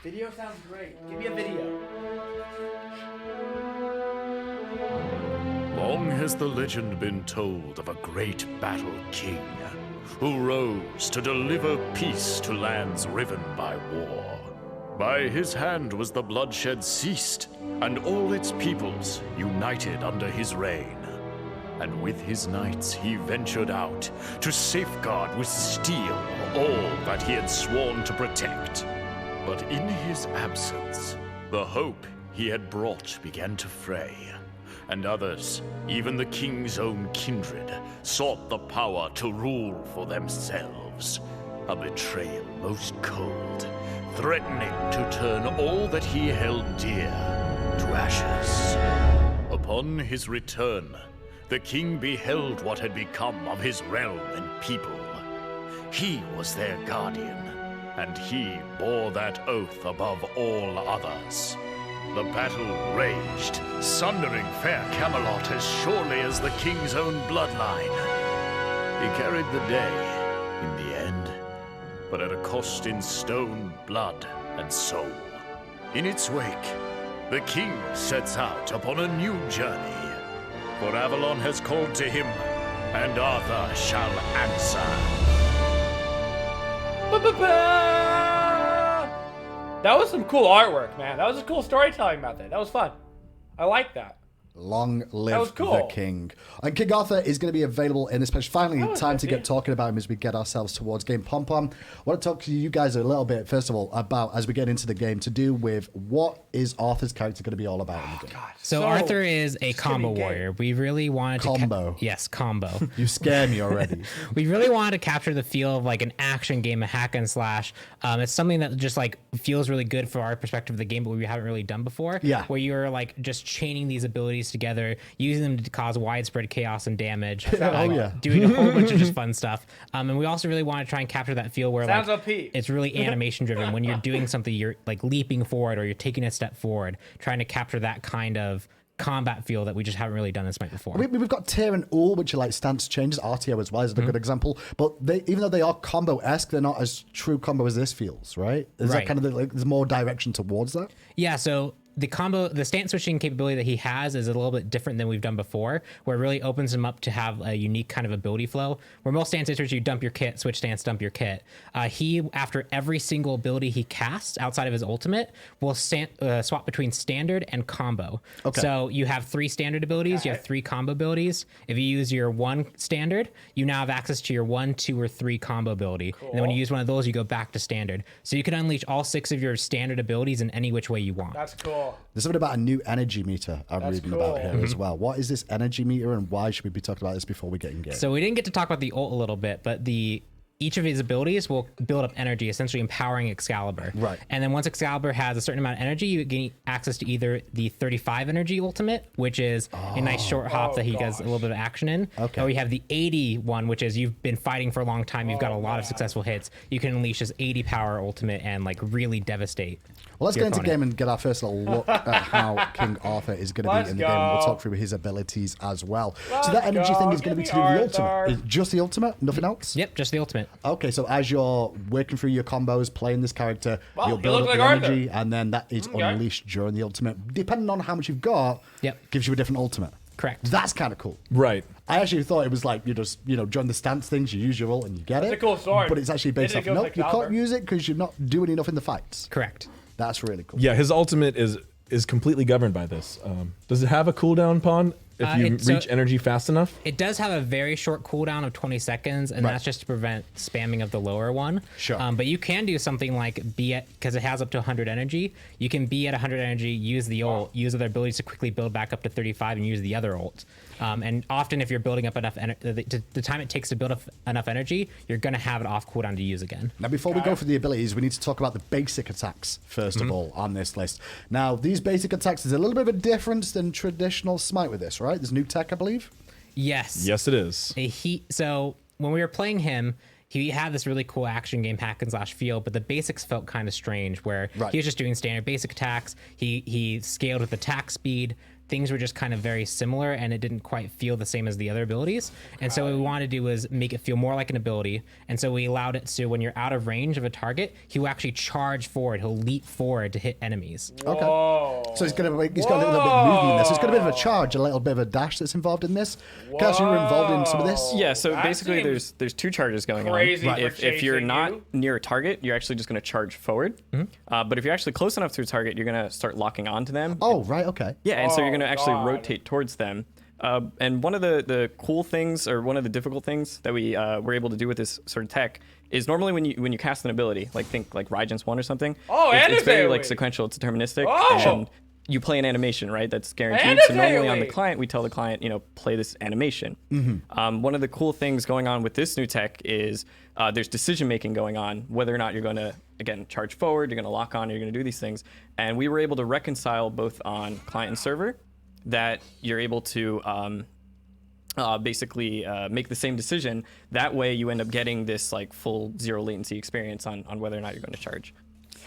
Video sounds great. Give me a video. Long has the legend been told of a great battle king who rose to deliver peace to lands riven by war. By his hand was the bloodshed ceased, and all its peoples united under his reign. And with his knights he ventured out to safeguard with steel all that he had sworn to protect. But in his absence, the hope he had brought began to fray, and others, even the king's own kindred, sought the power to rule for themselves. A betrayal most cold, threatening to turn all that he held dear to ashes. Upon his return, the king beheld what had become of his realm and people. He was their guardian, and he bore that oath above all others. The battle raged, sundering fair Camelot as surely as the king's own bloodline. He carried the day, in the end, but at a cost in stone, blood, and soul. In its wake, the king sets out upon a new journey, for Avalon has called to him, and Arthur shall answer. That was some cool artwork, man. That was a cool storytelling method. That was fun. I like that. Long live the king. And King Arthur is going to be available in this patch. Finally, time to get talking about him as we get ourselves towards game. Pom Pom, I want to talk to you guys a little bit, first of all, about, as we get into the game, to do with what is Arthur's character going to be all about in the game. So Arthur is a combo warrior. We really wanted to... Combo. Yes, combo. You scare me already. We really wanted to capture the feel of like an action game, a hack and slash. It's something that just like feels really good for our perspective of the game, but we haven't really done before. Yeah. Where you're like just chaining these abilities together, using them to cause widespread chaos and damage. Doing a whole bunch of just fun stuff. And we also really want to try and capture that feel where it's really animation driven. When you're doing something, you're like leaping forward or you're taking a step forward, trying to capture that kind of combat feel that we just haven't really done in Smite before. We've got Tyr and Ul, which are like stance changes. RTO as well is a good example. But even though they are combo-esque, they're not as true combo as this feels, right? Is that kind of there's more direction towards that? Yeah, so the stance switching capability that he has is a little bit different than we've done before, where it really opens him up to have a unique kind of ability flow. Where most stance switchers, you dump your kit, switch stance, dump your kit. He, after every single ability he casts outside of his ultimate, will swap between standard and combo. Okay. So you have 3 standard abilities, you have 3 combo abilities. If you use your 1 standard, you now have access to your 1, 2, or 3 combo ability. Cool. And then when you use one of those, you go back to standard. So you can unleash all 6 of your standard abilities in any which way you want. That's cool. There's something about a new energy meter I'm reading about here as well. What is this energy meter and why should we be talking about this before we get in game? So we didn't get to talk about the ult a little bit, but each of his abilities will build up energy, essentially empowering Excalibur. Right. And then once Excalibur has a certain amount of energy, you gain access to either the 35 energy ultimate, which is a nice short hop that he does a little bit of action in. Okay. Or you have the 80 one, which is you've been fighting for a long time, you've got a lot of successful hits. You can unleash his 80 power ultimate and like really devastate. Well, let's get into the game and get our first little look at how King Arthur is going to be in the game. We'll talk through his abilities as well. So that energy thing is going to be to do with the ultimate. Is just the ultimate? Nothing else? Yep, just the ultimate. Okay, so as you're working through your combos, playing this character, you'll build up the energy, and then that is unleashed during the ultimate. Depending on how much you've got, gives you a different ultimate. Correct. That's kind of cool. Right. I actually thought it was like you just, join the stance things, you use your ult and you get it. It's a cool sword. But it's actually based off, nope, you can't use it because you're not doing enough in the fights. Correct. That's really cool. Yeah, his ultimate is completely governed by this. Does it have a cooldown, Pawn, if you reach energy fast enough? It does have a very short cooldown of 20 seconds, and that's just to prevent spamming of the lower one. Sure. But you can do something like because it has up to 100 energy, you can be at 100 energy, use the ult, use other abilities to quickly build back up to 35 and use the other ult. And often if you're building up enough the time it takes to build up enough energy, you're going to have it off cooldown to use again. Now, before we go for the abilities, we need to talk about the basic attacks, first of all, on this list. Now, these basic attacks, there's a little bit of a difference than traditional Smite with this, right? There's new tech, I believe? Yes. Yes, it is. So when we were playing him, he had this really cool action game hack and slash feel, but the basics felt kind of strange where he was just doing standard basic attacks. He scaled with attack speed. Things were just kind of very similar and it didn't quite feel the same as the other abilities. And so what we wanted to do was make it feel more like an ability. And so we allowed it to, when you're out of range of a target, he will actually charge forward. He'll leap forward to hit enemies. Okay. So he's got a little bit of movement in this. He's got a bit of a charge, a little bit of a dash that's involved in this. Kaz, you were involved in some of this? Yeah, so basically there's 2 charges going on. If you're not near a target, you're actually just going to charge forward. But if you're actually close enough to a target, you're going to start locking onto them. Oh, right, okay. Yeah, and so you're going to actually rotate towards them. And one of the cool things, or one of the difficult things that we were able to do with this sort of tech is normally when you cast an ability, think like Raijin's 1 or something, it's very like sequential, it's deterministic, and you play an animation, right? That's guaranteed. So normally on the client, we tell the client, play this animation. One of the cool things going on with this new tech is there's decision making going on, whether or not you're going to, again, charge forward, you're going to lock on, you're going to do these things. And we were able to reconcile both on client and server that you're able to basically make the same decision. That way you end up getting this like full 0 latency experience on whether or not you're going to charge.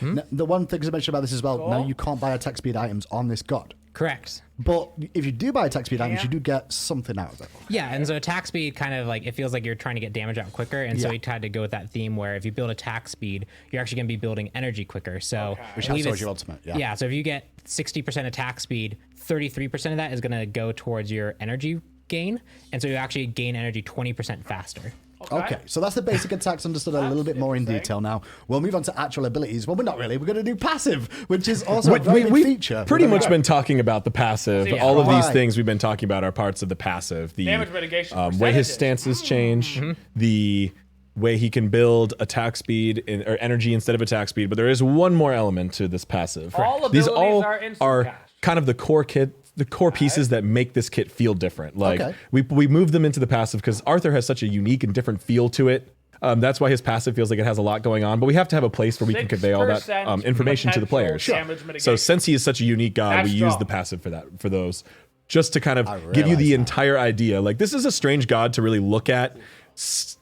Now, the one thing I mentioned about this as well, now you can't buy attack speed items on this god. Correct. But if you do buy attack speed items, you do get something out of it. Yeah, and so attack speed kind of like, it feels like you're trying to get damage out quicker, and so we tried to go with that theme where if you build attack speed, you're actually going to be building energy quicker. So which helps towards your ultimate. Yeah, so if you get 60% attack speed, 33% of that is going to go towards your energy gain, and so you actually gain energy 20% faster. Okay, so that's the basic attacks understood a little bit more in detail now. We'll move on to actual abilities. Well, we're not really. We're going to do passive, which is also a very big feature. Pretty much been talking about the passive. All of these things we've been talking about are parts of the passive. The damage mitigation way his stances change, the way he can build attack speed or energy instead of attack speed. But there is one more element to this passive. All These all are instant are cast. kind of the core kit. The core pieces that make this kit feel different. Like we move them into the passive because Arthur has such a unique and different feel to it. That's why his passive feels like it has a lot going on. But we have to have a place where we can convey all that information to the players. So since he is such a unique god, we use the passive for those, just to kind of give you the entire idea. Like, this is a strange god to really look at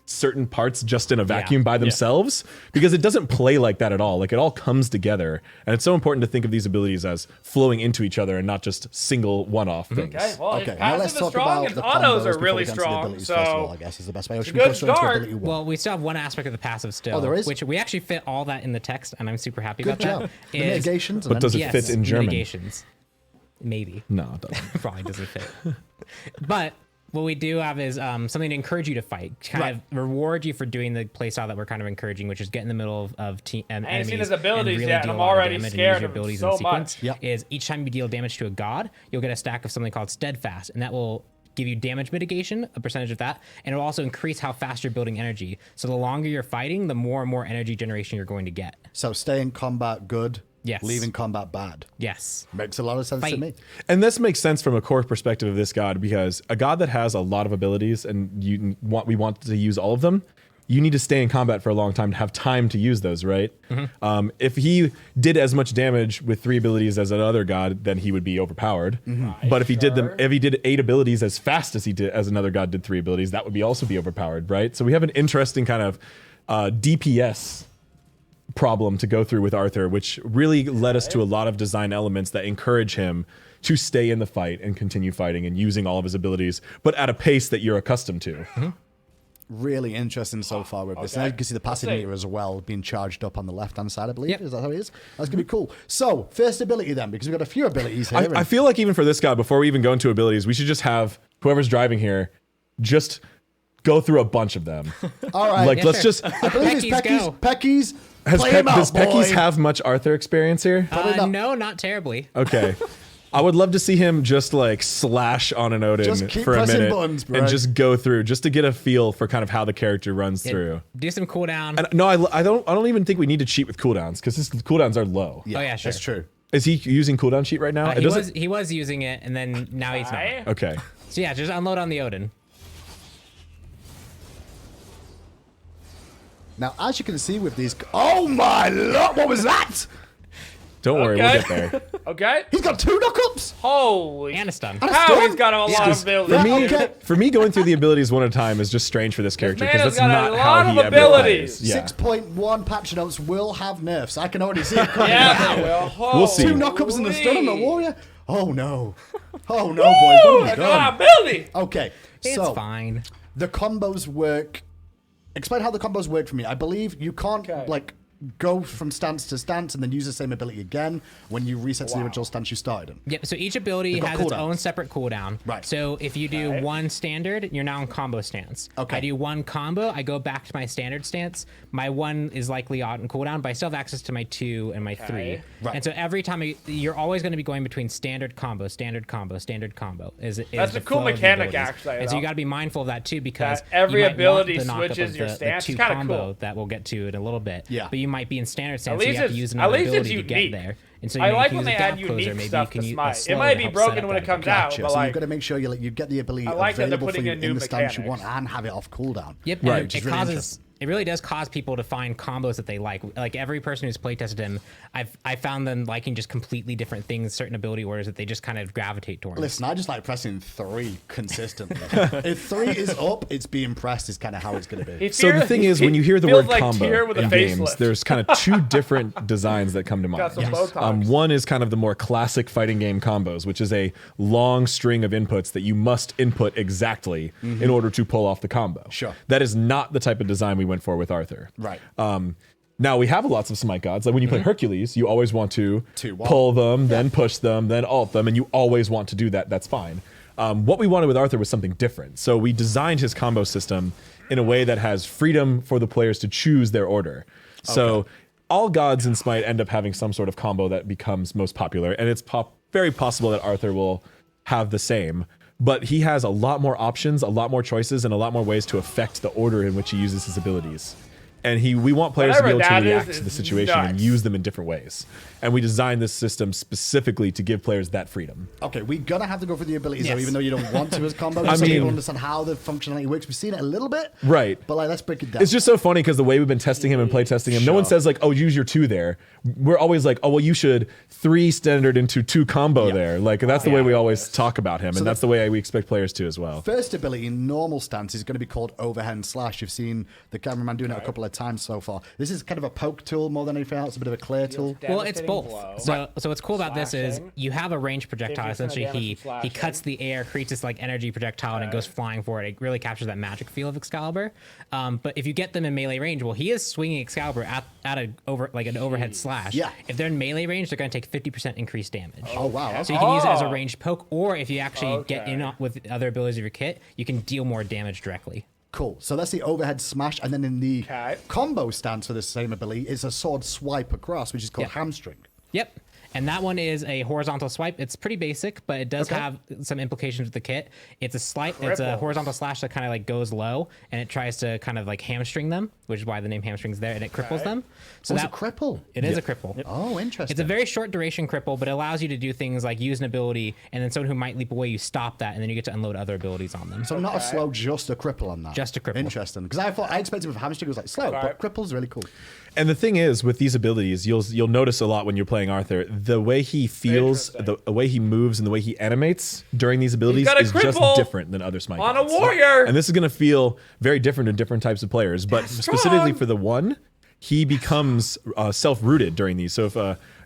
certain parts just in a vacuum by themselves, because it doesn't play like that at all. Like, it all comes together, and it's so important to think of these abilities as flowing into each other and not just single one-off things. Okay, well, okay, passive now let's is talk strong about and the autos are combos really before we get into the strong. abilities So first of all, I guess is the best way. it's a good start. Well, we still have one aspect of the passive still. Oh, there is? Which we actually fit all that in the text, and I'm super happy Good about job. that. The mitigations. But does it fit in German? Mitigations. Maybe. No, it doesn't. Probably doesn't fit. But what we do have is something to encourage you to fight, kind of reward you for doing the playstyle that we're kind of encouraging, which is get in the middle of enemies. I ain't seen his abilities really yet, deal and I'm a lot of already damage and scared use your of him abilities so in sequence. much. Is each time you deal damage to a god, you'll get a stack of something called Steadfast, and that will give you damage mitigation, a percentage of that, and it'll also increase how fast you're building energy. So the longer you're fighting, the more and more energy generation you're going to get. So stay in combat good. Yes. Leaving combat bad. Yes. Makes a lot of sense to me. And this makes sense from a core perspective of this god, because a god that has a lot of abilities and we want to use all of them, you need to stay in combat for a long time to have time to use those, right? If he did as much damage with 3 abilities as another god, then he would be overpowered. But if he did 8 abilities as fast as another god did 3 abilities, that would also be overpowered, right? So we have an interesting kind of DPS problem to go through with Arthur, which really led us to a lot of design elements that encourage him to stay in the fight and continue fighting and using all of his abilities, but at a pace that you're accustomed to. Really interesting so far with this. Now you can see the passive meter as well being charged up on the left-hand side, I believe. Is that how it is? That's going to be cool. So, first ability then, because we've got a few abilities here. I feel like even for this guy, before we even go into abilities, we should just have whoever's driving here just go through a bunch of them. All right. Like, let's just... I believe it's Pecky's. Does Pecky's have much Arthur experience here? No, not terribly. Okay. I would love to see him just like slash on an Odin for a minute and just go through, just to get a feel for kind of how the character runs through. Do some cooldown. And no, I don't even think we need to cheat with cooldowns, because his cooldowns are low. Yeah, oh yeah, sure. That's true. Is he using cooldown cheat right now? He was using it, and then now he's not. Okay. So yeah, just unload on the Odin. Now, as you can see with these... Oh my lord, what was that? Don't worry, we'll get there. Okay. He's got 2 knockups. Holy. And a stun. How he's got a lot of abilities. For me, going through the abilities one at a time is just strange for this character, because that's got not a how lot he of ever abilities. plays. Yeah. 6.1 patch notes will have nerfs. I can already see it coming. We'll see. 2 knockups and a stun on the warrior. Oh no. Oh no, boys. What have we done? Ability. Okay. It's so fine. The combos work. Explain how the combos work for me. I believe you can't like go from stance to stance and then use the same ability again when you reset to the original stance you started in. Yep, so each ability has its own separate cooldown. Right. So if you do one standard, you're now in combo stance. Okay. I do one combo, I go back to my standard stance. My 1 is likely on cooldown, but I still have access to my 2 and my 3. Right. And so every time you're always going to be going between standard combo, standard combo, standard combo. That's a cool mechanic, actually. And so you got to be mindful of that too, because every you might ability want the knockup switches of your stance. the 2 It's combo cool. that we'll get to in a little bit. Yeah. But you might be in standard stance, so you have to use at another least ability it's to unique. get there. And so I like when they add unique stuff to Smite. It might be broken when it comes out, but so like, you've got to make sure you get the ability I like that they're available for putting you in in new the stance you mechanics. want and have it off cooldown. Yep, right. And it really does cause people to find combos that they like. Like every person who's playtested him, I found them liking just completely different things, certain ability orders that they just kind of gravitate towards. Listen, I just like pressing 3 consistently. If 3 is up, it's being pressed is kind of how it's going to be. So the thing is, when you hear the word like combo in games, there's kind of 2 different designs that come to mind. One is kind of the more classic fighting game combos, which is a long string of inputs that you must input exactly in order to pull off the combo. Sure. That is not the type of design we went for with Arthur. Right. Now we have lots of Smite gods. Like when you play Hercules, you always want to pull them, then push them, then ult them, and you always want to do that. That's fine. What we wanted with Arthur was something different. So we designed his combo system in a way that has freedom for the players to choose their order. So all gods in Smite end up having some sort of combo that becomes most popular, and it's very possible that Arthur will have the same. But he has a lot more options, a lot more choices, and a lot more ways to affect the order in which he uses his abilities. And we want players to be able to react to the situation and use them in different ways. And we designed this system specifically to give players that freedom. Okay, we're going to have to go for the abilities, though, even though you don't want to as combo. So people understand how the functionality works. We've seen it a little bit. Right. But let's break it down. It's just so funny because the way we've been testing him and play testing him, no one says like, oh, use your 2 there. We're always like, oh, well, you should 3 standard into 2 combo there. Like, that's the way we always talk about him. And that's the way we expect players to as well. First ability in normal stance is going to be called overhand slash. You've seen the cameraman doing it a couple of times so far. This is kind of a poke tool more than anything else, a bit of a clear tool. Well, it's both. So what's cool about this is you have a ranged projectile. Essentially, he cuts the air, creates this like energy projectile, and it goes flying forward. It really captures that magic feel of Excalibur. But if you get them in melee range, well, he is swinging Excalibur at an overhead slash. Yeah. If they're in melee range, they're going to take 50% increased damage. Oh wow! So you can use it as a ranged poke, or if you actually get in with other abilities of your kit, you can deal more damage directly. Cool. So that's the overhead smash, and then in the combo stance for the same ability is a sword swipe across, which is called hamstring. Yep. And that one is a horizontal swipe. It's pretty basic, but it does have some implications with the kit. It's a horizontal slash that kind of like goes low, and it tries to kind of like hamstring them, which is why the name hamstring's there, and it cripples them. So it's a cripple. It is a cripple. Yep. Oh, interesting. It's a very short duration cripple, but it allows you to do things like use an ability, and then someone who might leap away, you stop that, and then you get to unload other abilities on them. So not a slow, just a cripple on that. Just a cripple. Interesting. Because I expected with hamstring it was like slow, but cripple's really cool. And the thing is, with these abilities, you'll notice a lot when you're playing Arthur, the way he feels, the way he moves, and the way he animates during these abilities is just different than other Smite on a gods. warrior. And this is going to feel very different in different types of players. But specifically for the one, he becomes self-rooted during these. So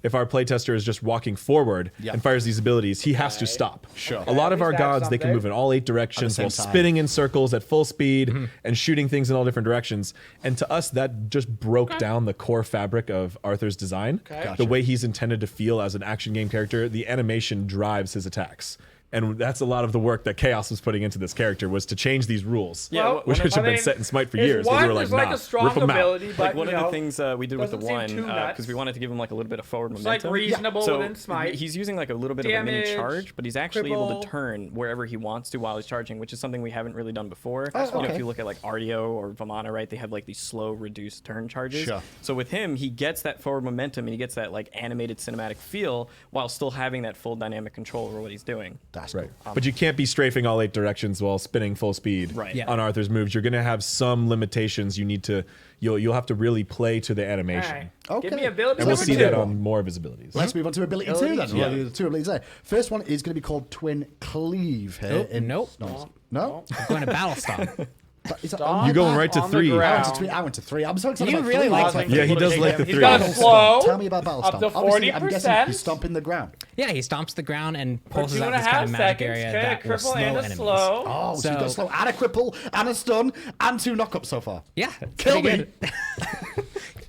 if our playtester is just walking forward and fires these abilities, he has to stop. Sure. A lot of our gods, they can move in all 8 directions while spinning in circles at full speed and shooting things in all different directions. And to us, that just broke down the core fabric of Arthur's design. The way he's intended to feel as an action game character, the animation drives his attacks. And that's a lot of the work that Chaos was putting into this character, was to change these rules, which have been set in Smite for years. One, we were like, nah, a strong rip them ability, out. but one of the things we did with the one, because we wanted to give him like a little bit of forward momentum. It's like reasonable within Smite. He's using like a little bit of a mini charge, but he's actually able to turn wherever he wants to while he's charging, which is something we haven't really done before. You know, if you look at like Ardeo or Vamana, right, they have like these slow, reduced turn charges. So with him, he gets that forward momentum and he gets that like animated cinematic feel while still having that full dynamic control over what he's doing. That's right. But you can't be strafing all 8 directions while spinning full speed on Arthur's moves. You're going to have some limitations. You'll have to really play to the animation. Okay. Give me ability and we'll see that on more of his abilities. Let's move on to ability 2 then. Yeah. The 2 abilities there. First one is going to be called Twin Cleave here. Nope. No? I'm going to Bladestorm. You're going right to 3. I went to 3. I'm so excited. You about really 3. like Yeah, he does like the 3. He's got slow. Tell me about Bladestorm. Up to 40%. Obviously, I'm guessing he's stomping the ground. Yeah, he stomps the ground and For pulses out 2.5 this kind of magic seconds, area okay, that a will slow cripple and a enemies. slow. Oh, so you've got a slow and a cripple and a stun and 2 knockups so far. Yeah. Kill me. Good.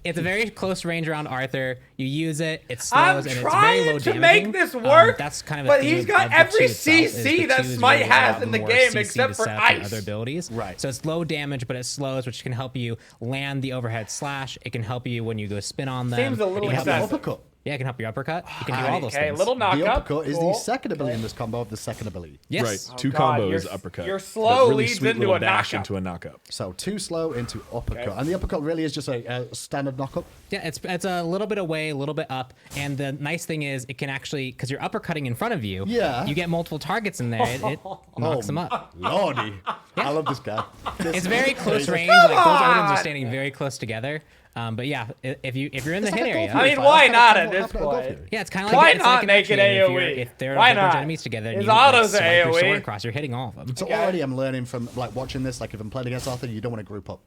It's a very close range around Arthur. You use it, it slows, and it's very low I'm trying to damaging. make this work, that's kind of but a he's theme got of the every two itself, is the CC that two is Smite really has have in the more game CC except to for set ice. the other abilities. Right. So it's low damage, but it slows, which can help you land the overhead slash. It can help you when you go spin on them. Seems a little It can help you excessive. Uppercut. Yeah, it can help your uppercut. You can do all those Okay, things. little The knockup. uppercut is Cool. the second ability in this combo of the second ability. Yes. Right. 2 God, combos your- uppercut. your slow But really leads sweet into little a dash knockup. into a knockup. So 2 slow into uppercut. And the uppercut really is just a standard knockup. Yeah, it's a little bit away, a little bit up, and the nice thing is it can actually, because you're uppercutting in front of you, you get multiple targets in there. It knocks them up. Lordy. I love this guy. It's very close range. Like those Odins are standing very close together. But yeah, if you're in the hit area, I mean, why not at this point? yeah, it's kind of like Why it's not like an make it action game. AoE? If there are Why a bunch of not? enemies together, and His you autos swipe are your AoE. sword across, you're hitting all of them. So already I'm learning from like watching this, like if I'm playing against Arthur, you don't want to group up.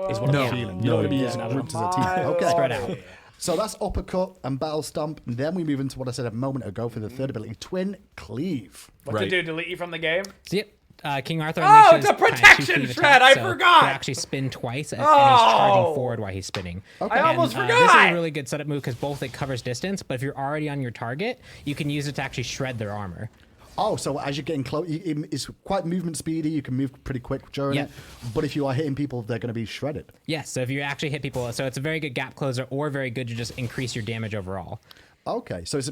Is what No. I'm feeling. No, You don't want to be yeah, using no, groups no. as a team. Okay. Spread out. So that's uppercut and battle stomp. And then we move into what I said a moment ago for the third ability, Twin Cleave. What to do? Delete you from the game? So, yep. King Arthur Oh, unleashes it's a kind of two protection cleave shred, I attacks, so forgot. He'll actually spin twice, and he's charging forward while he's spinning. I almost This forgot. is a really good setup move because both it covers distance, but if you're already on your target, you can use it to actually shred their armor. Oh, so as you're getting close, it's quite movement speedy. You can move pretty quick during it. But if you are hitting people, they're going to be shredded. Yes, so if you actually hit people, so it's a very good gap closer or very good to just increase your damage overall. Okay, so it's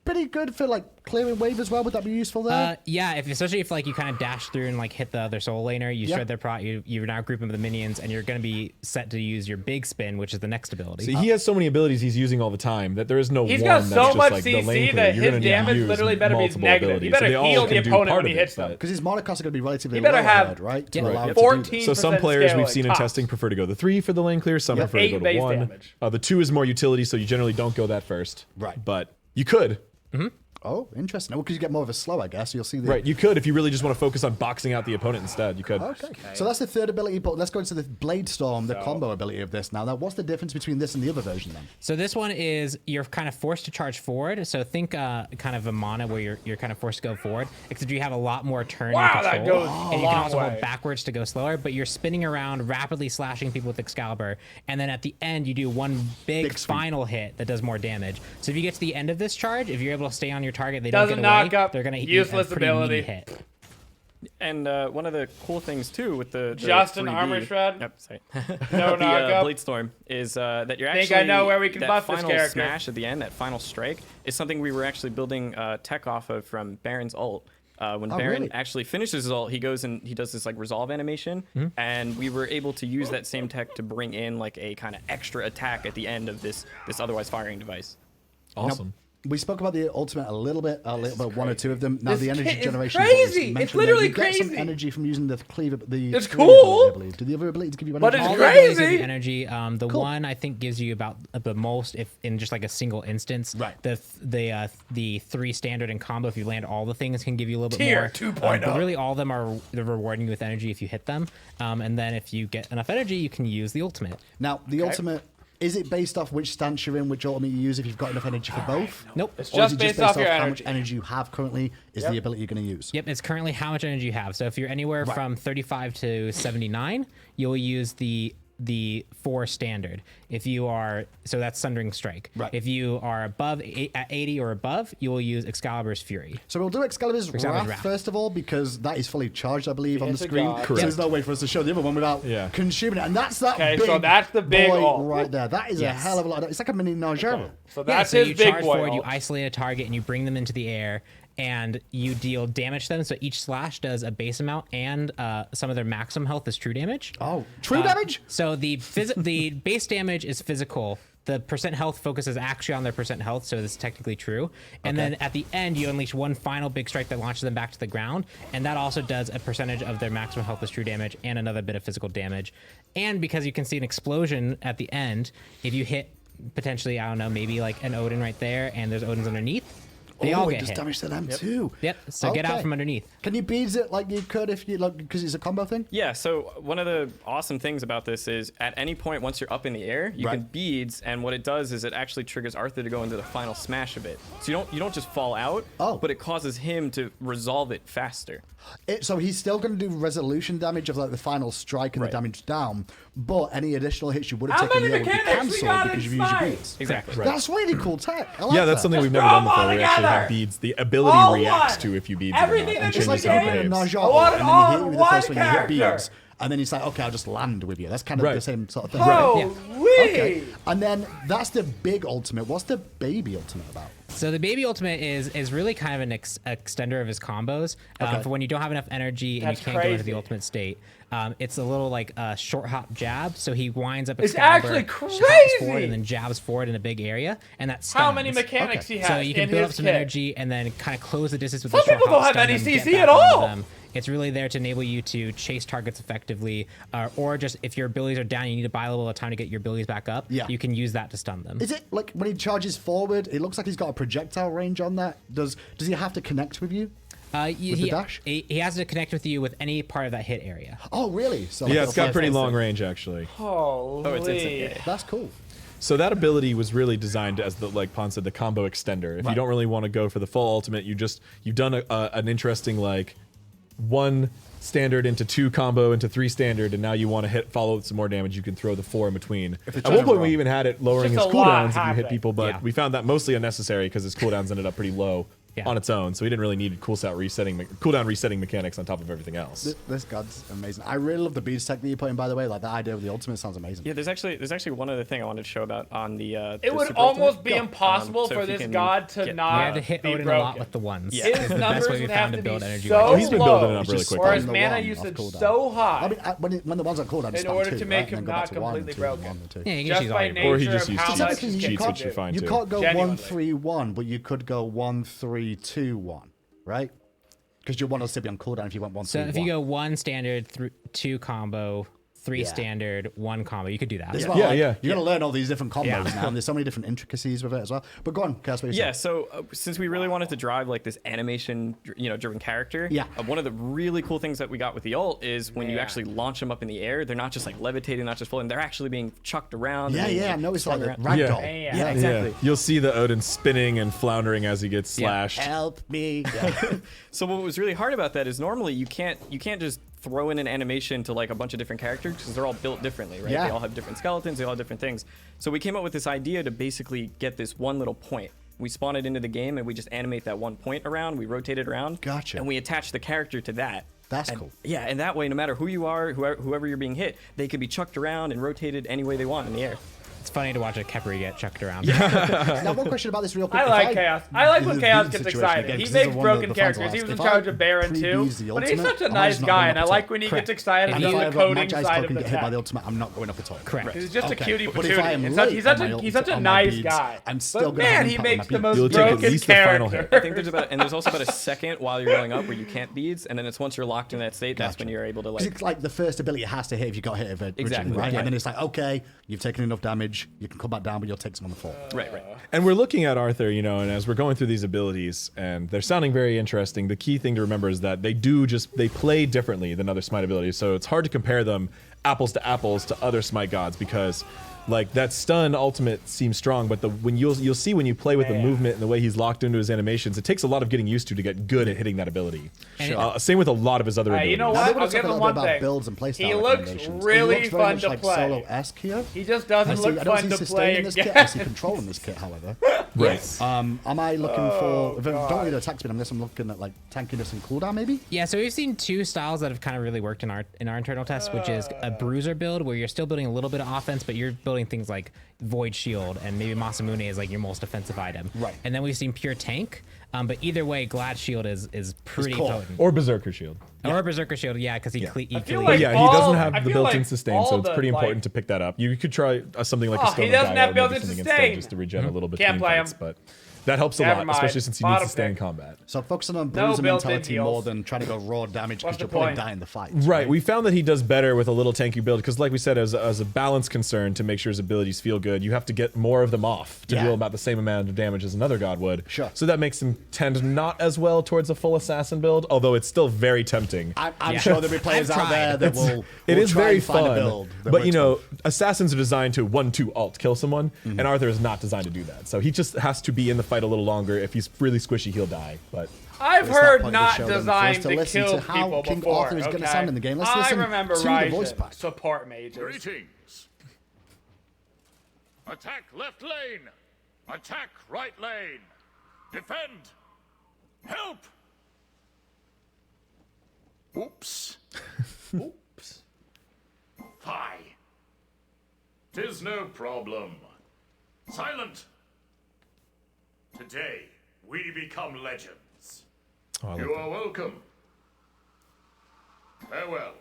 pretty good for like clearing wave as well. Would that be useful there? Yeah, especially if like you kind of dash through and like hit the other soul laner, you shred their prot, you're now grouping with the minions, and you're going to be set to use your big spin, which is the next ability. See, he has so many abilities he's using all the time that there is no He's one got that's so just much like the CC lane that clear. his damage literally better be negative. You better heal the opponent when he hits them. Because his mana costs are going to be relatively You better low have ahead, right? yeah, To allow it to do 14. this. So some players we've seen in tops. testing prefer to go the 3 for the lane clear. Some prefer to 8 go to base 1. damage. The 2 is more utility, so you generally don't go that first. Right. But you could. Oh, interesting. Well, because you get more of a slow, I guess. You'll see the... Right, you could if you really just want to focus on boxing out the opponent instead. You could. Okay. So that's the third ability, but let's go into the Bladestorm, the combo ability of this now. Now, what's the difference between this and the other version then? So this one is you're kind of forced to charge forward. So think kind of a mana where you're kind of forced to go forward, except you have a lot more turn and control. That goes and a you can long also way. hold backwards to go slower, but you're spinning around, rapidly slashing people with Excalibur, and then at the end you do one big final hit that does more damage. So if you get to the end of this charge, if you're able to stay on your target, they don't Doesn't get away. knock up. They're gonna hit Useless you a pretty ability. meaty hit. And one of the cool things too with the Just an 3D armor shred? Yep, sorry. No the knockup. Bladestorm is that you're Think actually I know where we can that buff this final character. smash at the end, that final strike, is something we were actually building tech off of from Baron's ult. When Baron really? actually finishes his ult, he goes and he does this like resolve animation, and we were able to use that same tech to bring in like a kind of extra attack at the end of this otherwise firing device. Awesome. We spoke about the ultimate a little bit, one or two of them. Now This the energy kit is generation. crazy. was It's mentioned literally there. You get some crazy. energy from using the Cleave. It's Cleave cool. ability, I believe. Do the other abilities give you energy? But it's All the abilities crazy. give you energy. The one I think gives you about the most if in just like a single instance. Right. The 3 standard and combo, if you land all the things, can give you a little bit Tier more. 2.0. But really, all of them are rewarding you with energy if you hit them. And then if you get enough energy, you can use the ultimate. Now the ultimate. Is it based off which stance you're in, which ultimate you use if you've got enough energy for both? Nope. It's Or is just it based off your how energy. much energy you have currently is the ability you're going to use? Yep, it's currently how much energy you have. So if you're anywhere from 35 to 79, you'll use the 4 standard. If you are, so that's Sundering Strike. Right. If you are above at 80 or above, you will use Excalibur's Fury. So we'll do Excalibur's Excalibur's Wrath Wrath. first of all, because that is fully charged, I believe, on the It's a screen. god. So there's no way for us to show the other one without consuming it. And that's that Okay, big so that's the big boy ult. right there. That is a Yes. hell of a lot. It's like a mini Najera. So that's so his you big charge boy forward, you ult. isolate a target, and you bring them into the air, and you deal damage to them. So each slash does a base amount, and some of their maximum health is true damage. Oh, true damage? So the the base damage is physical. The percent health focuses actually on their percent health, so this is technically true. And then at the end, you unleash one final big strike that launches them back to the ground, and that also does a percentage of their maximum health as true damage and another bit of physical damage. And because you can see an explosion at the end, if you hit potentially, I don't know, maybe like an Odin right there, and there's Odins underneath, they all it get does hit. damage to them too. Yep. So get out Okay. from underneath. Can you beads it like you could if you like because it's a combo thing? Yeah, so one of the awesome things about this is at any point once you're up in the air, you can beads, and what it does is it actually triggers Arthur to go into the final smash of it. So you don't just fall out, but it causes him to resolve it faster. So he's still going to do resolution damage of like the final strike and the damage down, but any additional hits you would have How taken many there would be mechanics we cancelled got because in you've used your Smite? beads. Exactly. Right. That's really cool tech. I like Yeah, that's that. something we've Let's never done throw 'em before. all We actually together. have beads. The ability All reacts one. to if you beads Everything or not, and that's It's changes like how in it the having a behaves. Najah, I want and it then you all hit in with the one first one, you hit character. beads, and then he's like, okay, I'll just land with you. That's kind of Right. the same sort of thing. Holy! Okay, and then that's the big ultimate. What's the baby ultimate about? So the baby ultimate is really kind of an extender of his combos for when you don't have enough energy and That's you can't go into crazy. the ultimate state. It's a little like a short hop jab, so he winds up. It's Excalibur, actually hops crazy! forward and then jabs forward in a big area, and that stuns. How many mechanics he has So you can in build up his some kit. energy and then kind of close the distance with Some the short people don't hop have stun any and get CC back at onto all. them. It's really there to enable you to chase targets effectively, or just if your abilities are down, you need to buy a little bit of time to get your abilities back up. Yeah. You can use that to stun them. Is it like when he charges forward? It looks like he's got a projectile range on that. Does he have to connect with you? With the dash? He has to connect with you with any part of that hit area. Oh, really? So Yeah, it's got like- pretty long range actually. Holy. Oh, it's instant. Yeah. That's cool. So that ability was really designed as the, like Pon said, the combo extender. If you don't really want to go for the full ultimate, you've done an interesting like 1 standard into 2 combo into 3 standard, and now you want to follow with some more damage. You can throw the 4 in between. At one point, we even had it lowering his Just a lot cooldowns if you hit happening. people, but Yeah. we found that mostly unnecessary because his cooldowns ended up pretty low. on its own, so he didn't really need cooldown resetting mechanics on top of everything else. This god's amazing. I really love the beads tech that you put in, by the way. Like, the idea of the ultimate sounds amazing. Yeah, there's actually one other thing I wanted to show about on the. It would almost be impossible for this god to not You had to hit be Odin broken. a lot with the ones. His It's the best numbers way we would found have to to build be energy. so he's been building it low, up really quick. or his The mana one usage off cooldown. so high. I mean, when the one's on cooldown, In order to make him not completely broken. Yeah, you can Just use by all your nature Or he just of used how to much cheats, he can which you're do. fine You too. can't go Genuinely. 1-3-1, but you could go 1-3-2-1, right? Because your one will still be on cooldown if you went 1-3-1. So if you go 1 standard, 2 combo, 3 Yeah. standard, 1 combo, you could do that. This is Yeah, why, like, yeah. You got to learn all these different combos Yeah. now, and there's so many different intricacies with it as well. But go on, Cass, what you Yeah, saying? so since we really wanted to drive like this animation, driven character, Yeah. one of the really cool things that we got with the ult is when you Yeah. actually launch them up in the air, they're not just like levitating, not just floating, they're actually being chucked around. Yeah, and being, I noticed like swung the around. ragdoll. Yeah. Yeah, exactly. Yeah, you'll see the Odin spinning and floundering as he gets slashed. Help me. Yeah. So what was really hard about that is normally you can't just throw in an animation to like a bunch of different characters because they're all built differently, right? Yeah. They all have different skeletons, they all have different things. So we came up with this idea to basically get this one little point. We spawn it into the game and we just animate that one point around, we rotate it around. Gotcha. And we attach the character to that. That's And- cool. Yeah, and that way, no matter who you are, whoever you're being hit, they could be chucked around and rotated any way they want in the air. It's funny to watch a Kepri get chucked around. Now, one question about this real quick. I If like Chaos. I like when the Chaos beat gets situation excited. again, He 'cause this is makes one that broken the fans characters. will He ask. was in If charge I of Baron too, pre-bees the but he's ultimate, such a am I nice just not guy, going and I up like top? when he Correct. gets excited If about And if the I have a coding match ice side token of the get hit by tech. the ultimate, I'm not going up at all. Correct. He's just a Okay, cutie but if I am patootie. late He's on such my a he's such a on my nice beads, guy. I'm still But gonna have man, an he impact on makes my the beads. most You'll take at broken least the final character. hit. I think there's also about a second while you're going up where you can't beads, and then it's once you're locked in that state, that's when you're able to 'Cause like. it's like the first ability has to hit if you got hit of it originally, Exactly, right? right. And then it's like, okay, you've taken enough damage, you can come back down, but you'll take some on the fall. Right. And we're looking at Arthur, and as we're going through these abilities, and they're sounding very interesting, the key thing to remember is that they play differently than other Smite abilities, so it's hard to compare them apples to other Smite gods, because like that stun ultimate seems strong, but when you'll see when you play with the movement and the way he's locked into his animations, it takes a lot of getting used to get good at hitting that ability. Same with a lot of his other abilities. You know Now, what? maybe I'll let's give talk a him little bit one about thing. builds and playstyle He looks recommendations. really he looks very fun much to like play. Solo-esque here. He just doesn't I look don't fun see to sustain play in this kit. I again. see control in this kit, however. Right. Am I looking for? If I don't need attack speed, I guess I'm looking at like tankiness and cooldown, maybe. Yeah, so we've seen 2 styles that have kind of really worked in our internal tests, which is a bruiser build where you're still building a little bit of offense, but you're building things like Void Shield and maybe Masamune is like your most offensive item. Right. And then we've seen pure tank, but either way, Glad Shield is pretty cool. potent. Or Berserker Shield. Or Berserker Shield, yeah, because he feel cleave. like But yeah, he all- doesn't I have the feel built-in like sustain, all so it's the, pretty like- important to pick that up. You could try something like Oh, a Stone he of doesn't Gaia have or built-in maybe something sustain. instead, just to regen a little bit Can't between play fights, him. but that helps a Never lot, mind. especially since you Bottom need sustain pick. combat. So focusing on No bruiser built-in mentality heals. more than trying to go raw damage What's because you'll the probably point? die in the fight. Right, we found that he does better with a little tanky build because, like we said, as a balance concern to make sure his abilities feel good, you have to get more of them off to Yeah. deal about the same amount of damage as another god would. Sure. So that makes him tend not as well towards a full assassin build, although it's still very tempting. I'm sure there'll be players I've out there tried. that will. It will is try very and find a fun, build that but works assassins are designed to 1-2 alt kill someone, Mm-hmm. and Arthur is not designed to do that. So he just has to be in the fight a little longer. If he's really squishy, he'll die. But I've It's that heard point of the not show then for us designed to to listen kill to how people King before. Arthur is gonna okay? sound in the game. Let's I listen remember to the voice Ryzen pack. support mages. Greetings. Attack left lane. Attack right lane. Defend. Help. Oops. Oops. Hi. 'Tis no problem. Silent. Today, we become legends. oh, I like You that. are welcome. Farewell.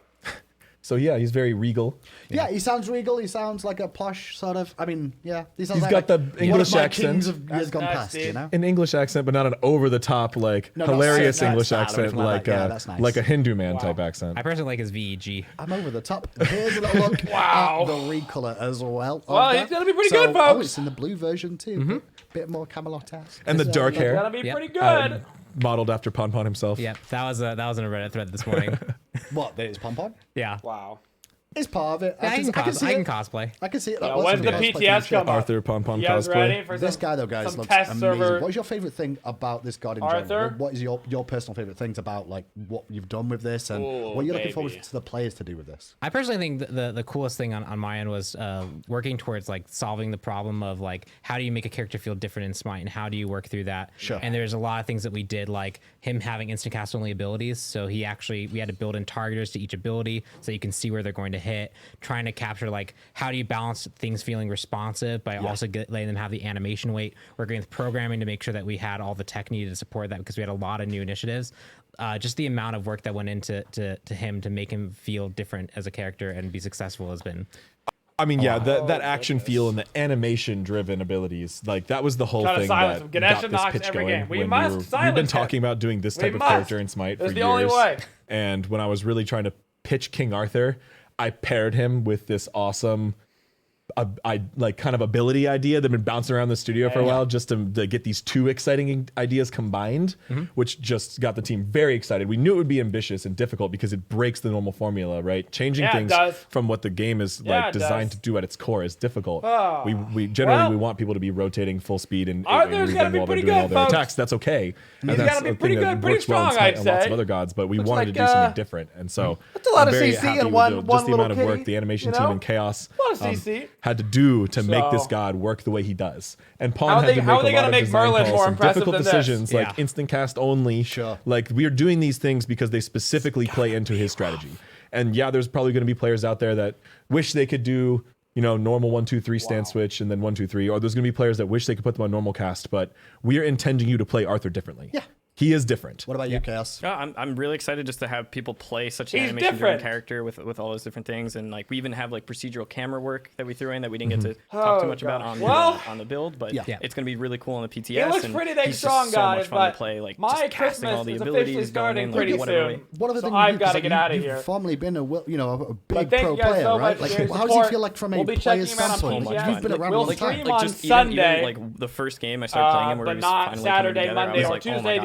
So yeah, he's very regal. Yeah, he sounds regal. He sounds like a posh sort of. I mean, yeah, he sounds He's like got the one English of my accent. kings of years gone That's past. nice, You dude. know. An English accent, but not an over-the-top, like No, not hilarious Southern English style or accent, anything like like that. Yeah, that's nice. like a Hindu man type accent. I personally like his VEG. I'm over the top. Here's a little look Wow. at the recolor as well. of Well, that. he's gonna be pretty So- good, folks. Oh, it's in the blue version too. Bit more Camelot-esque. And the dark hair. Gonna be Yep. pretty good. Modeled after Pon Pon himself. Yep, that was in a Reddit thread this morning. What? That is Pom Pom? Yeah. Wow. It's part of it. Yeah, I can it. cosplay. I can see it. When's the PTS come up? Arthur Pom Pom You guys cosplay. ready for This guy though, guys, some looks test amazing. server? What is your favorite thing about this god in general? What is your personal favorite things about like what you've done with this, and what you're looking forward to the players to do with this? I personally think the coolest thing on my end was working towards like solving the problem of like how do you make a character feel different in Smite, and how do you work through that. Sure. And there's a lot of things that we did, like him having instant cast only abilities, so we had to build in targeters to each ability so you can see where they're going to hit, trying to capture like how do you balance things feeling responsive by also letting them have the animation weight, working with programming to make sure that we had all the tech needed to support that, because we had a lot of new initiatives. Just the amount of work that went into to him to make him feel different as a character and be successful has been. I mean, yeah, that action feel and the animation-driven abilities, like that was the whole thing that got this pitch going. We've been talking about doing this type of character in Smite for years. the only way. And when I was really trying to pitch King Arthur, I paired him with this awesome, kind of ability idea that had been bouncing around the studio for a while, just to get these two exciting ideas combined, which just got the team very excited. We knew it would be ambitious and difficult because it breaks the normal formula, right? Changing things from what the game is designed to do at its core is difficult. We generally want people to be rotating full speed and Arthur's gotta be pretty good, their folks. attacks. That's okay. He's gotta be pretty good, pretty strong, I'd say. Lots of other gods, but we wanted to do something different, and so that's a lot I'm of very CC happy and with one the amount of little work kitty, the animation you team know? and Chaos A lot of CC. had to do to make this So- god work the way he does. And How Pawn are had they- to how are make they a gonna lot of make design Merlin calls, more some impressive difficult than this? decisions, like Yeah. instant cast only. Sure. Like we are doing these things because they specifically play into his strategy. And yeah, there's probably going to be players out there that wish they could do, normal 1-2-3 stand switch and then 1-2-3, or there's going to be players that wish they could put them on normal cast, but we are intending you to play Arthur differently. Yeah. He is different. What about you, Chaos? Yeah, I'm really excited just to have people play such an He's animation-driven different. character with all those different things, and like we even have like procedural camera work that we threw in that we didn't get to talk too much about on the build, but it's going to be really cool on the PTS. It looks and pretty dang he's strong, just so much guys, fun but to play. Like my just casting all Christmas the is abilities officially going starting in, pretty like whatever way. soon. One of the So things I've got to get out of you've here. formerly been a big But thank pro you guys player, so right? much Like, for your how does it support. feel like from a We'll be checking player's him out on standpoint? PTS. You've been around We'll all the stream time. on Even Sunday, like the first game I started playing him where but he was not finally Saturday, coming together, Monday, I was or like, oh my Tuesday God,